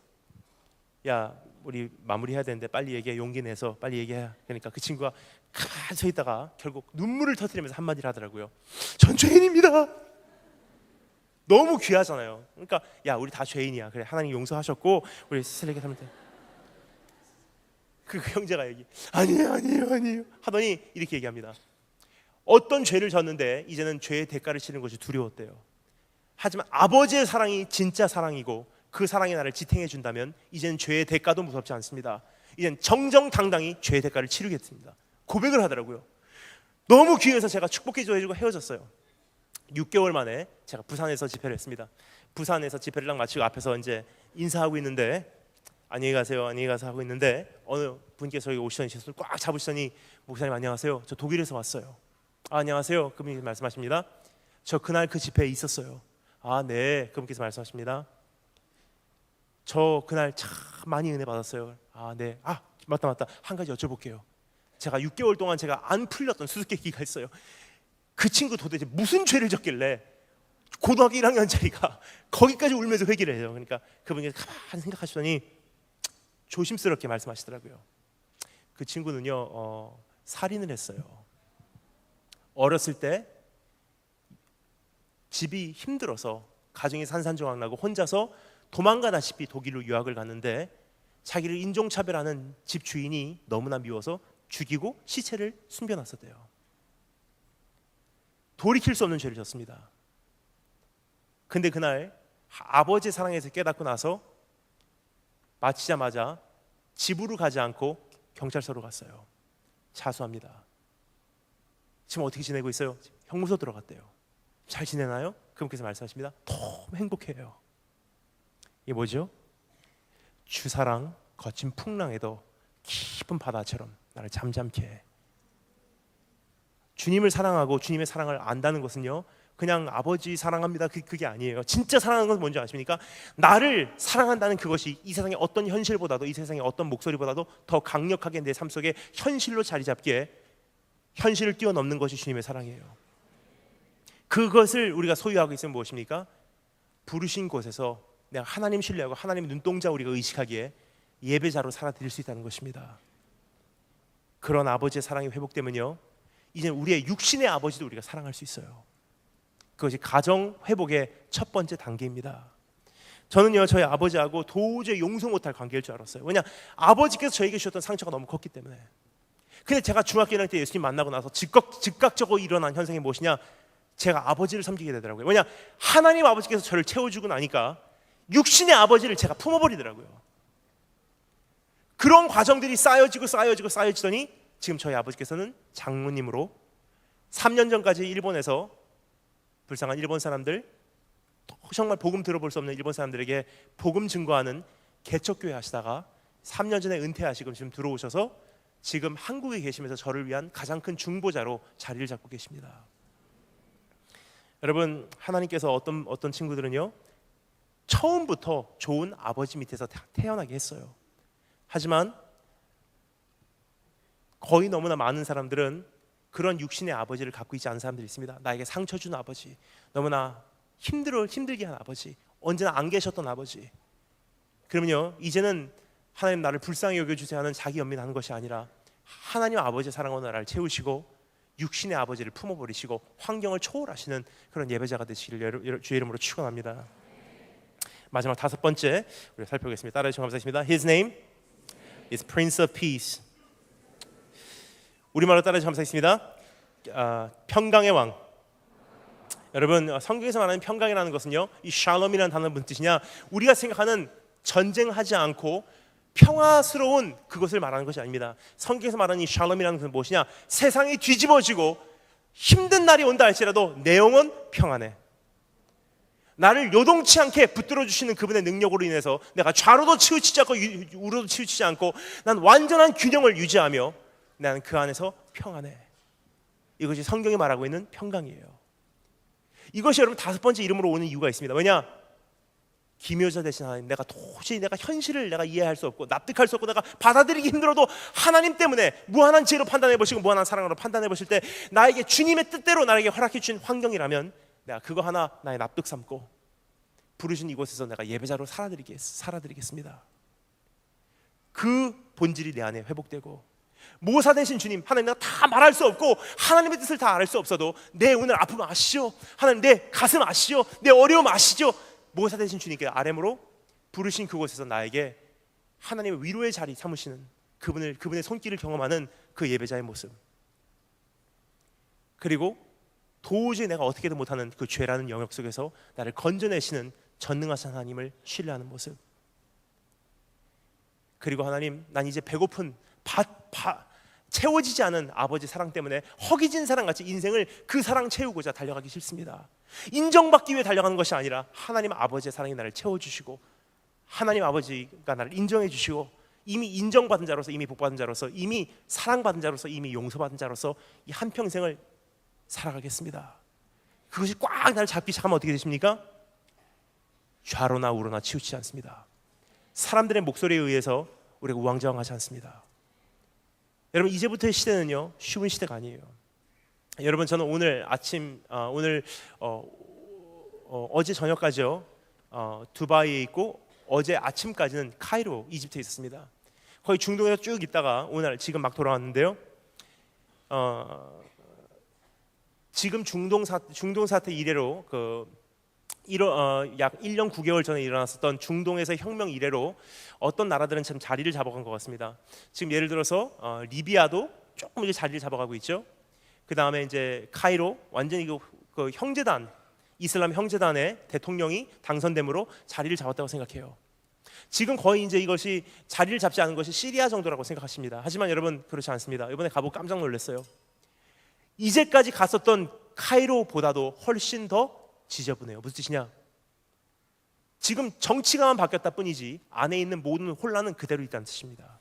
야, 우리 마무리해야 되는데 빨리 얘기해. 용기 내서 빨리 얘기해. 그러니까 그 친구가 가만히 서 있다가 결국 눈물을 터뜨리면서 한마디를 하더라고요. 전 죄인입니다. 너무 귀하잖아요. 그러니까 야, 우리 다 죄인이야. 그래, 하나님 용서하셨고 우리 스스로에게 하면 돼. 그 형제가 아니에요 하더니 이렇게 얘기합니다. 어떤 죄를 졌는데 이제는 죄의 대가를 치는 것이 두려웠대요. 하지만 아버지의 사랑이 진짜 사랑이고 그 사랑이 나를 지탱해 준다면 이제는 죄의 대가도 무섭지 않습니다. 이제는 정정당당히 죄의 대가를 치르겠습니다. 고백을 하더라고요. 너무 귀해서 제가 축복해 주고 헤어졌어요. 6개월 만에 제가 부산에서 집회를 했습니다. 부산에서 집회를 딱 마치고 앞에서 이제 인사하고 있는데 안녕히 가세요 하고 있는데 어느 분께서 여기 오시더니 제 손을 꽉 잡으시더니 목사님 안녕하세요. 저 독일에서 왔어요. 안녕하세요. 그분이 말씀하십니다. 저 그날 그 집회에 있었어요. 네. 그분께서 말씀하십니다. 저 그날 참 많이 은혜 받았어요. 네. 맞다. 한 가지 여쭤볼게요. 제가 6개월 동안 제가 안 풀렸던 수수께끼가 있어요. 그 친구 도대체 무슨 죄를 졌길래 고등학교 1학년짜리가 거기까지 울면서 회개를 해요. 그러니까 그분이 가만히 생각하시더니 조심스럽게 말씀하시더라고요. 그 친구는요 살인을 했어요. 어렸을 때 집이 힘들어서 가정이 산산조각나고 혼자서 도망가다시피 독일로 유학을 갔는데 자기를 인종차별하는 집 주인이 너무나 미워서 죽이고 시체를 숨겨놨었대요. 돌이킬 수 없는 죄를 졌습니다. 근데 그날 아버지의 사랑에서 깨닫고 나서 마치자마자 집으로 가지 않고 경찰서로 갔어요. 자수합니다. 지금 어떻게 지내고 있어요? 형무소 들어갔대요. 잘 지내나요? 그분께서 말씀하십니다. 너무 행복해요. 이게 뭐죠? 주사랑 거친 풍랑에도 깊은 바다처럼 나를 잠잠케 해. 주님을 사랑하고 주님의 사랑을 안다는 것은요 그냥 아버지 사랑합니다 그게 아니에요. 진짜 사랑하는 건 뭔지 아십니까? 나를 사랑한다는 그것이 이 세상의 어떤 현실보다도 이 세상의 어떤 목소리보다도 더 강력하게 내 삶 속에 현실로 자리 잡기에 현실을 뛰어넘는 것이 주님의 사랑이에요. 그것을 우리가 소유하고 있으면 무엇입니까? 부르신 곳에서 내가 하나님 신뢰하고 하나님 눈동자 우리가 의식하기에 예배자로 살아드릴 수 있다는 것입니다. 그런 아버지의 사랑이 회복되면요 이제 우리의 육신의 아버지도 우리가 사랑할 수 있어요. 그것이 가정 회복의 첫 번째 단계입니다. 저는요 저희 아버지하고 도저히 용서 못할 관계일 줄 알았어요. 왜냐 아버지께서 저에게 주셨던 상처가 너무 컸기 때문에. 근데 제가 중학교 1학년 때 예수님 만나고 나서 즉각적으로 일어난 현상이 무엇이냐, 제가 아버지를 섬기게 되더라고요. 왜냐 하나님 아버지께서 저를 채워주고 나니까 육신의 아버지를 제가 품어버리더라고요. 그런 과정들이 쌓여지더니 지금 저희 아버지께서는 장로님으로 3년 전까지 일본에서 불쌍한 일본 사람들, 정말 복음 들어볼 수 없는 일본 사람들에게 복음 증거하는 개척교회 하시다가 3년 전에 은퇴하시고 지금 들어오셔서 지금 한국에 계시면서 저를 위한 가장 큰 중보자로 자리를 잡고 계십니다. 여러분 하나님께서 어떤 친구들은요 처음부터 좋은 아버지 밑에서 태어나게 했어요. 하지만 거의 너무나 많은 사람들은 그런 육신의 아버지를 갖고 있지 않은 사람들이 있습니다. 나에게 상처 준 아버지, 너무나 힘들게 한 아버지, 언제나 안 계셨던 아버지. 그러면요 이제는 하나님 나를 불쌍히 여겨주세요 하는 자기 연민을 하는 것이 아니라 하나님 아버지의 사랑으로 나를 채우시고 육신의 아버지를 품어버리시고 환경을 초월하시는 그런 예배자가 되시기를 주의 이름으로 축원합니다. 마지막 5번째 우리가 살펴보겠습니다. 따라해 주시면 감사하겠습니다. His name is Prince of Peace. 우리말로 따라해 주시면 감사하겠습니다. 평강의 왕. 여러분 성경에서 말하는 평강이라는 것은요 이 샬롬이라는 단어는 무슨 뜻이냐, 우리가 생각하는 전쟁하지 않고 평화스러운 그것을 말하는 것이 아닙니다. 성경에서 말하는 이 샬롬이라는 것은 무엇이냐, 세상이 뒤집어지고 힘든 날이 온다 할지라도 내 영혼 평안해. 나를 요동치 않게 붙들어 주시는 그분의 능력으로 인해서 내가 좌로도 치우치지 않고 우로도 치우치지 않고 난 완전한 균형을 유지하며 나는 그 안에서 평안해. 이것이 성경이 말하고 있는 평강이에요. 이것이 여러분 5번째 이름으로 오는 이유가 있습니다. 왜냐? 기묘자 되신 하나님, 내가 도저히 내가 현실을 내가 이해할 수 없고 납득할 수 없고 내가 받아들이기 힘들어도 하나님 때문에 무한한 지혜로 판단해 보시고 무한한 사랑으로 판단해 보실 때 나에게 주님의 뜻대로 나에게 허락해 주신 환경이라면 내가 그거 하나 나의 납득 삼고 부르신 이곳에서 내가 예배자로 살아드리겠습니다. 그 본질이 내 안에 회복되고 모사 되신 주님, 하나님 내가 다 말할 수 없고 하나님의 뜻을 다 알 수 없어도 내 오늘 아픔 아시죠? 하나님 내 가슴 아시죠? 내 어려움 아시죠? 모사 되신 주님께 RM으로 부르신 그곳에서 나에게 하나님의 위로의 자리 삼으시는 그분의 손길을 경험하는 그 예배자의 모습, 그리고 도저히 내가 어떻게든 못하는 그 죄라는 영역 속에서 나를 건져내시는 전능하신 하나님을 신뢰하는 모습. 그리고 하나님, 난 이제 배고픈 채워지지 않은 아버지 사랑 때문에 허기진 사랑같이 인생을 그 사랑 채우고자 달려가기 싫습니다. 인정받기 위해 달려가는 것이 아니라 하나님 아버지의 사랑이 나를 채워주시고, 하나님 아버지가 나를 인정해 주시고, 이미 인정받은 자로서, 이미 복받은 자로서, 이미 사랑받은 자로서, 이미 용서받은 자로서 이 한평생을 살아가겠습니다. 그것이 꽉 나를 잡기 시작하면 어떻게 되십니까? 좌로나 우로나 치우치지 않습니다. 사람들의 목소리에 의해서 우리가 우왕좌왕하지 않습니다. 여러분, 이제부터의 시대는요, 쉬운 시대가 아니에요. 여러분, 저는 오늘 아침 어제 저녁까지요 두바이에 있고, 어제 아침까지는 카이로, 이집트에 있었습니다. 거의 중동에서 쭉 있다가 오늘 지금 막 돌아왔는데요. 지금 중동 사태 이래로 약 1년 9개월 전에 일어났었던 중동에서 혁명 이래로 어떤 나라들은 참 자리를 잡아간 것 같습니다. 지금 예를 들어서 리비아도 조금 이제 자리를 잡아가고 있죠. 그 다음에 이제 카이로, 완전히 그 형제단, 이슬람 형제단의 대통령이 당선됨으로 자리를 잡았다고 생각해요. 지금 거의 이제 이것이 자리를 잡지 않은 것이 시리아 정도라고 생각하십니다. 하지만 여러분, 그렇지 않습니다. 이번에 가보고 깜짝 놀랐어요. 이제까지 갔었던 카이로보다도 훨씬 더 지저분해요. 무슨 뜻이냐? 지금 정치가만 바뀌었다 뿐이지 안에 있는 모든 혼란은 그대로 있다는 뜻입니다.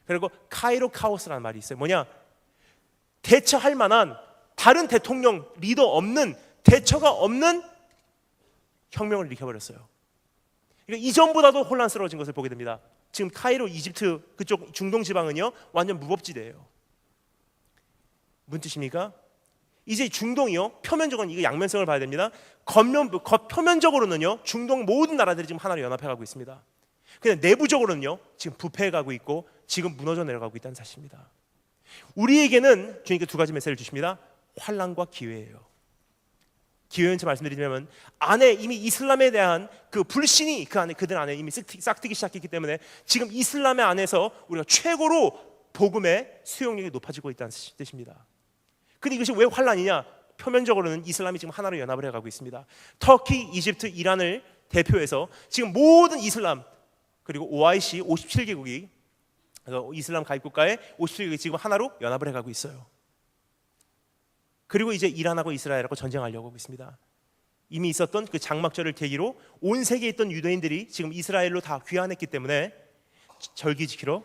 그리고 카이로 카오스라는 말이 있어요. 뭐냐? 대처할 만한 다른 대통령, 리더 없는, 대처가 없는 혁명을 일으켜버렸어요. 그러니까 이전보다도 혼란스러워진 것을 보게 됩니다. 지금 카이로, 이집트 그쪽 중동 지방은요 완전 무법지대예요. 무슨 뜻입니까? 이제 중동이요, 표면적으로는 이거 양면성을 봐야 됩니다. 표면적으로는요 중동 모든 나라들이 지금 하나로 연합해가고 있습니다. 근데 내부적으로는요 지금 부패해가고 있고 지금 무너져 내려가고 있다는 사실입니다. 우리에게는 주님께 두 가지 메시지를 주십니다. 환난과 기회예요. 기회는 제 말씀드리자면, 안에 이미 이슬람에 대한 그 불신이 그들 안에 이미 싹트기 시작했기 때문에 지금 이슬람의 안에서 우리가 최고로 복음의 수용력이 높아지고 있다는 뜻입니다. 근데 이것이 왜 환난이냐? 표면적으로는 이슬람이 지금 하나로 연합을 해가고 있습니다. 터키, 이집트, 이란을 대표해서 지금 모든 이슬람, 그리고 OIC 57개국이 이슬람 가입국가의 57개국이 지금 하나로 연합을 해가고 있어요. 그리고 이제 이란하고 이스라엘하고 전쟁하려고 하고 있습니다. 이미 있었던 그 장막절을 계기로 온 세계에 있던 유대인들이 지금 이스라엘로 다 귀환했기 때문에 절기 지키러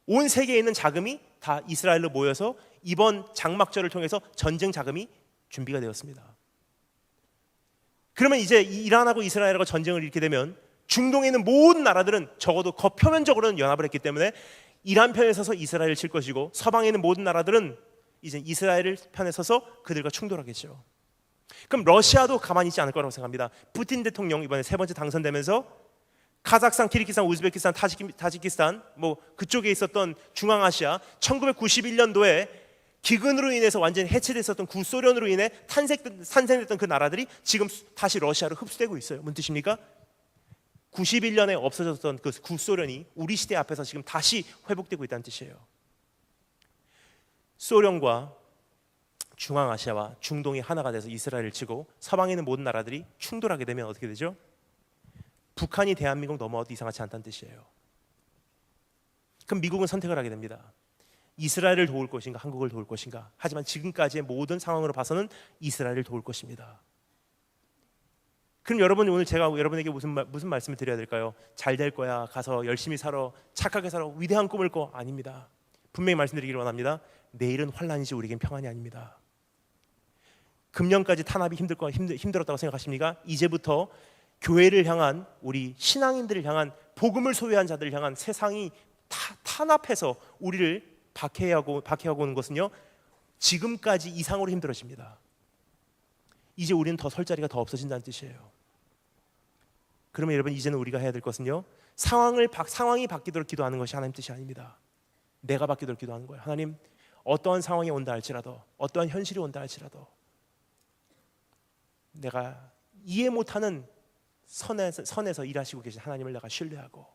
온 세계에 있는 자금이 다 이스라엘로 모여서 이번 장막절을 통해서 전쟁 자금이 준비가 되었습니다. 그러면 이제 이란하고 이스라엘하고 전쟁을 일으키게 되면 중동에 있는 모든 나라들은 적어도 표면적으로는 연합을 했기 때문에 이란 편에 서서 이스라엘을 칠 것이고, 서방에 있는 모든 나라들은 이제 이스라엘 편에 서서 그들과 충돌하겠죠. 그럼 러시아도 가만히 있지 않을 거라고 생각합니다. 푸틴 대통령 이번에 세 번째 당선되면서 카자흐스탄, 키르기스탄, 우즈베키스탄, 타지키스탄 뭐 그쪽에 있었던 중앙아시아, 1991년도에 기근으로 인해서 완전히 해체됐었던 구소련으로 인해 탄생됐던 그 나라들이 지금 다시 러시아로 흡수되고 있어요. 무슨 뜻입니까? 91년에 없어졌던 그 구소련이 우리 시대 앞에서 지금 다시 회복되고 있다는 뜻이에요. 소련과 중앙아시아와 중동이 하나가 돼서 이스라엘을 치고 서방에 있는 모든 나라들이 충돌하게 되면 어떻게 되죠? 북한이 대한민국 넘어와도 이상하지 않다는 뜻이에요. 그럼 미국은 선택을 하게 됩니다. 이스라엘을 도울 것인가, 한국을 도울 것인가. 하지만 지금까지의 모든 상황으로 봐서는 이스라엘을 도울 것입니다. 그럼 여러분, 오늘 제가 여러분에게 무슨 말씀을 드려야 될까요? 잘 될 거야, 가서 열심히 살아, 착하게 살아, 위대한 꿈을 꿔. 아닙니다. 분명히 말씀드리기를 원합니다. 내일은 환난이지 우리에겐 평안이 아닙니다. 금년까지 탄압이 힘들었다고 생각하십니까? 이제부터 교회를 향한, 우리 신앙인들을 향한, 복음을 소유한 자들을 향한 세상이 탄압해서 우리를 박해하고 오는 것은요 지금까지 이상으로 힘들어집니다. 이제 우리는 더 설 자리가 더 없어진다는 뜻이에요. 그러면 여러분, 이제는 우리가 해야 될 것은요 상황이 바뀌도록 기도하는 것이 하나님 뜻이 아닙니다. 내가 바뀌도록 기도하는 거예요. 하나님, 어떠한 상황이 온다 할지라도, 어떠한 현실이 온다 할지라도 내가 이해 못하는 선에서 일하시고 계신 하나님을 내가 신뢰하고,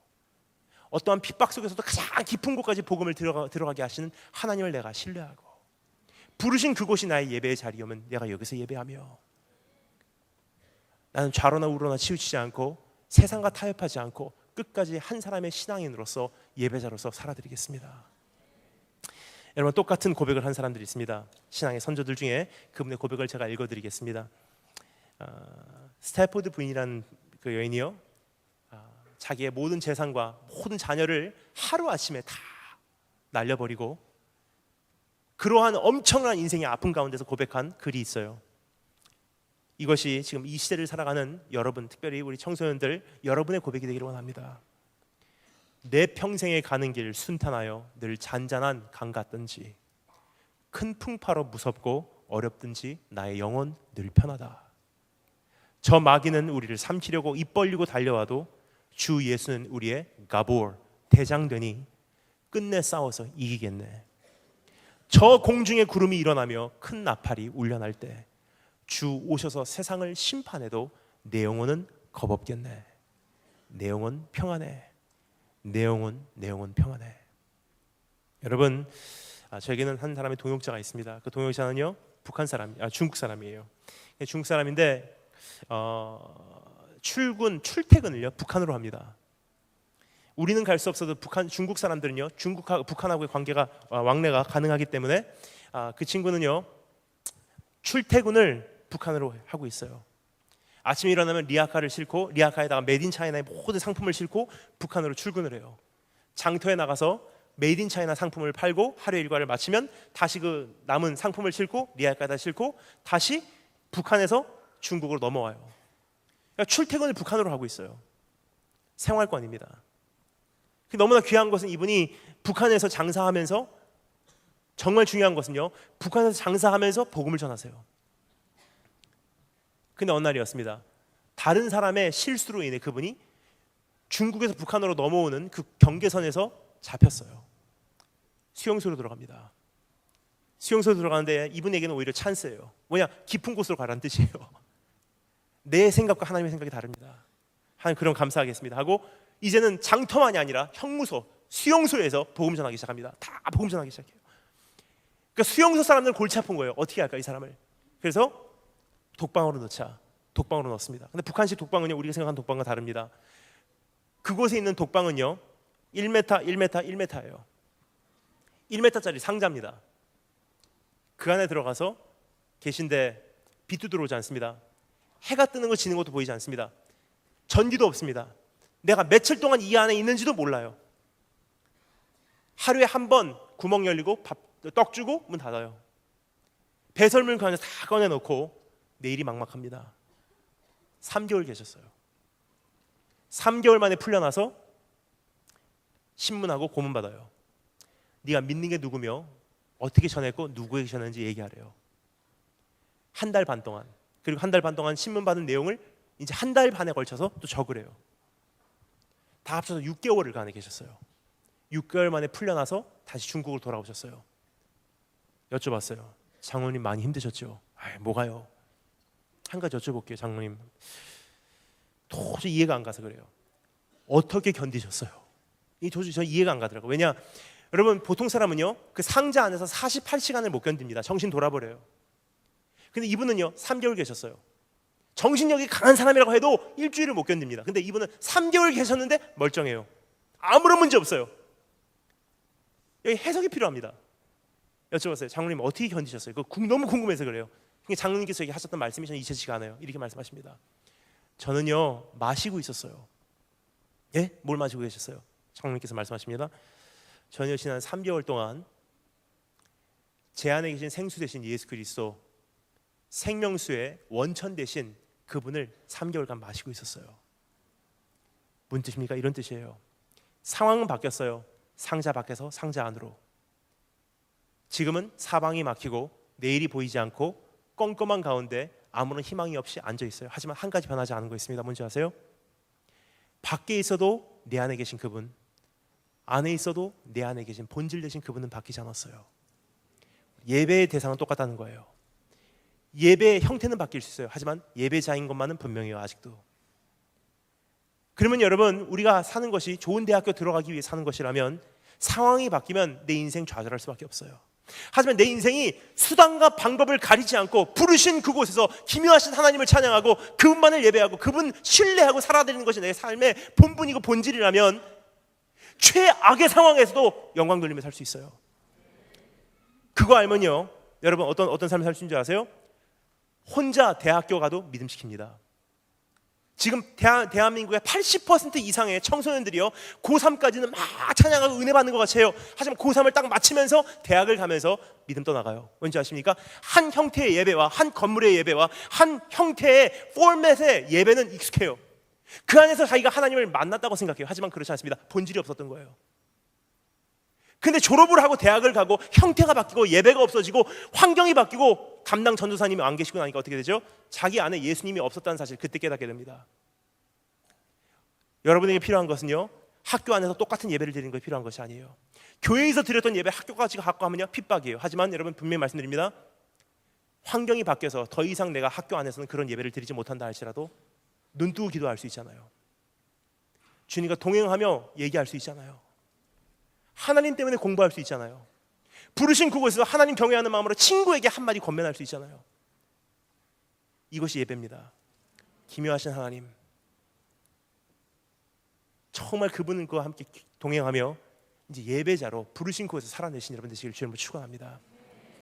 어떠한 핍박 속에서도 가장 깊은 곳까지 복음을 들어가게 하시는 하나님을 내가 신뢰하고, 부르신 그곳이 나의 예배의 자리이면 내가 여기서 예배하며, 나는 좌로나 우로나 치우치지 않고 세상과 타협하지 않고 끝까지 한 사람의 신앙인으로서 예배자로서 살아드리겠습니다. 여러분, 똑같은 고백을 한 사람들이 있습니다. 신앙의 선조들 중에 그분의 고백을 제가 읽어드리겠습니다. 스태포드 부인이라는 그 여인이요, 자기의 모든 재산과 모든 자녀를 하루아침에 다 날려버리고 그러한 엄청난 인생의 아픔 가운데서 고백한 글이 있어요. 이것이 지금 이 시대를 살아가는 여러분, 특별히 우리 청소년들 여러분의 고백이 되기를 원합니다. 내 평생에 가는 길 순탄하여 늘 잔잔한 강 같든지, 큰 풍파로 무섭고 어렵든지 나의 영혼 늘 편하다. 저 마귀는 우리를 삼키려고 입 벌리고 달려와도 주 예수는 우리의 가볼, 대장되니 끝내 싸워서 이기겠네. 저 공중의 구름이 일어나며 큰 나팔이 울려날 때 주 오셔서 세상을 심판해도 내 영혼은 겁없겠네. 내 영혼 평안해. 내 영혼 평안해. 여러분, 저에게는 한 사람의 동역자가 있습니다. 그 동역자는요, 중국 사람이에요. 중국 사람인데 출퇴근을요 북한으로 합니다. 우리는 갈 수 없어도 중국 사람들은요, 북한하고의 관계가 왕래가 가능하기 때문에 그 친구는요 출퇴근을 북한으로 하고 있어요. 아침에 일어나면 리아카를 싣고, 리아카에다가 메이드 인 차이나의 모든 상품을 싣고 북한으로 출근을 해요. 장터에 나가서 메이드 인 차이나 상품을 팔고 하루 일과를 마치면 다시 그 남은 상품을 싣고 리아카에다 싣고 다시 북한에서 중국으로 넘어와요. 그러니까 출퇴근을 북한으로 하고 있어요. 생활권입니다. 너무나 귀한 것은 이분이 북한에서 장사하면서, 정말 중요한 것은요, 북한에서 장사하면서 복음을 전하세요. 근데 어느 날이었습니다. 다른 사람의 실수로 인해 그분이 중국에서 북한으로 넘어오는 그 경계선에서 잡혔어요. 수용소로 들어갑니다. 수용소로 들어가는데 이분에게는 오히려 찬스예요. 뭐냐? 깊은 곳으로 가라는 뜻이에요. 내 생각과 하나님의 생각이 다릅니다. 하나님, 그럼 감사하겠습니다 하고 이제는 장터만이 아니라 형무소, 수용소에서 복음 전하기 시작합니다. 다 복음 전하기 시작해요. 그러니까 수용소 사람들은 골치 아픈 거예요. 어떻게 할까 이 사람을. 그래서 독방으로 넣자. 독방으로 넣습니다. 근데 북한식 독방은요, 우리가 생각하는 독방과 다릅니다. 그곳에 있는 독방은요 1m예요. 1m짜리 상자입니다. 그 안에 들어가서 계신데 빛도 들어오지 않습니다. 해가 뜨는 거 지는 것도 보이지 않습니다. 전기도 없습니다. 내가 며칠 동안 이 안에 있는지도 몰라요. 하루에 한 번 구멍 열리고 떡 주고 문 닫아요. 배설물 그 안에 다 꺼내놓고 내일이 막막합니다. 3개월 계셨어요. 3개월 만에 풀려나서 신문하고 고문 받아요. 네가 믿는 게 누구며 어떻게 전했고 누구에게 전했는지 얘기하래요. 한 달 반 동안. 그리고 한 달 반 동안 신문 받은 내용을 이제 한 달 반에 걸쳐서 또 적으래요. 다 합쳐서 6개월을 그 안에 계셨어요. 6개월 만에 풀려나서 다시 중국으로 돌아오셨어요. 여쭤봤어요. 장로님 많이 힘드셨죠? 뭐가요? 한 가지 여쭤볼게요. 장로님, 도저히 이해가 안 가서 그래요. 어떻게 견디셨어요? 이 도저히 저 이해가 안 가더라고요. 왜냐, 여러분, 보통 사람은요 그 상자 안에서 48시간을 못 견딥니다. 정신 돌아버려요. 근데 이분은요 3개월 계셨어요. 정신력이 강한 사람이라고 해도 일주일을 못 견딥니다. 근데 이분은 3개월 계셨는데 멀쩡해요. 아무런 문제 없어요. 여기 해석이 필요합니다. 여쭤봤어요. 장로님 어떻게 견디셨어요? 그거 너무 궁금해서 그래요. 장로님께서 여기 하셨던 말씀이 저는 잊혀지지가 않아요. 이렇게 말씀하십니다. 저는요 마시고 있었어요. 예? 뭘 마시고 계셨어요? 장로님께서 말씀하십니다. 저는요 지난 3개월 동안 제 안에 계신 생수 대신 예수 그리스도, 생명수의 원천 대신 그분을 3개월간 마시고 있었어요. 무슨 뜻입니까? 이런 뜻이에요. 상황은 바뀌었어요. 상자 밖에서 상자 안으로. 지금은 사방이 막히고 내일이 보이지 않고 껌껌한 가운데 아무런 희망이 없이 앉아 있어요. 하지만 한 가지 변하지 않은 거 있습니다. 뭔지 아세요? 밖에 있어도 내 안에 계신 그분, 안에 있어도 내 안에 계신 본질 되신 그분은 바뀌지 않았어요. 예배의 대상은 똑같다는 거예요. 예배의 형태는 바뀔 수 있어요. 하지만 예배자인 것만은 분명해요. 아직도. 그러면 여러분, 우리가 사는 것이 좋은 대학교 들어가기 위해 사는 것이라면 상황이 바뀌면 내 인생 좌절할 수밖에 없어요. 하지만 내 인생이 수단과 방법을 가리지 않고 부르신 그곳에서 기묘하신 하나님을 찬양하고 그분만을 예배하고 그분 신뢰하고 살아내는 것이 내 삶의 본분이고 본질이라면 최악의 상황에서도 영광 돌리며 살 수 있어요. 그거 알면요, 여러분 어떤 삶을 살 수 있는 줄 아세요? 혼자 대학교 가도 믿음 시킵니다. 지금 대한민국의 80% 이상의 청소년들이요, 고3까지는 막 찬양하고 은혜 받는 것 같이 해요. 하지만 고3을 딱 마치면서 대학을 가면서 믿음 떠나가요. 왠지 아십니까? 한 형태의 예배와 한 건물의 예배와 한 형태의 포맷의 예배는 익숙해요. 그 안에서 자기가 하나님을 만났다고 생각해요. 하지만 그렇지 않습니다. 본질이 없었던 거예요. 근데 졸업을 하고 대학을 가고 형태가 바뀌고 예배가 없어지고 환경이 바뀌고 담당 전도사님이 안 계시고 나니까 어떻게 되죠? 자기 안에 예수님이 없었다는 사실 그때 깨닫게 됩니다. 여러분에게 필요한 것은요, 학교 안에서 똑같은 예배를 드리는 것이 필요한 것이 아니에요. 교회에서 드렸던 예배 학교까지 갖고 하면요 핍박이에요. 하지만 여러분 분명히 말씀드립니다. 환경이 바뀌어서 더 이상 내가 학교 안에서는 그런 예배를 드리지 못한다 할지라도 눈 뜨고 기도할 수 있잖아요. 주님과 동행하며 얘기할 수 있잖아요. 하나님 때문에 공부할 수 있잖아요. 부르신 그곳에서 하나님 경외하는 마음으로 친구에게 한마디 권면할 수 있잖아요. 이것이 예배입니다. 기묘하신 하나님, 정말 그분과 함께 동행하며 이제 예배자로 부르신 그곳에서 살아내신 여러분 되시길 주님으로 축원합니다.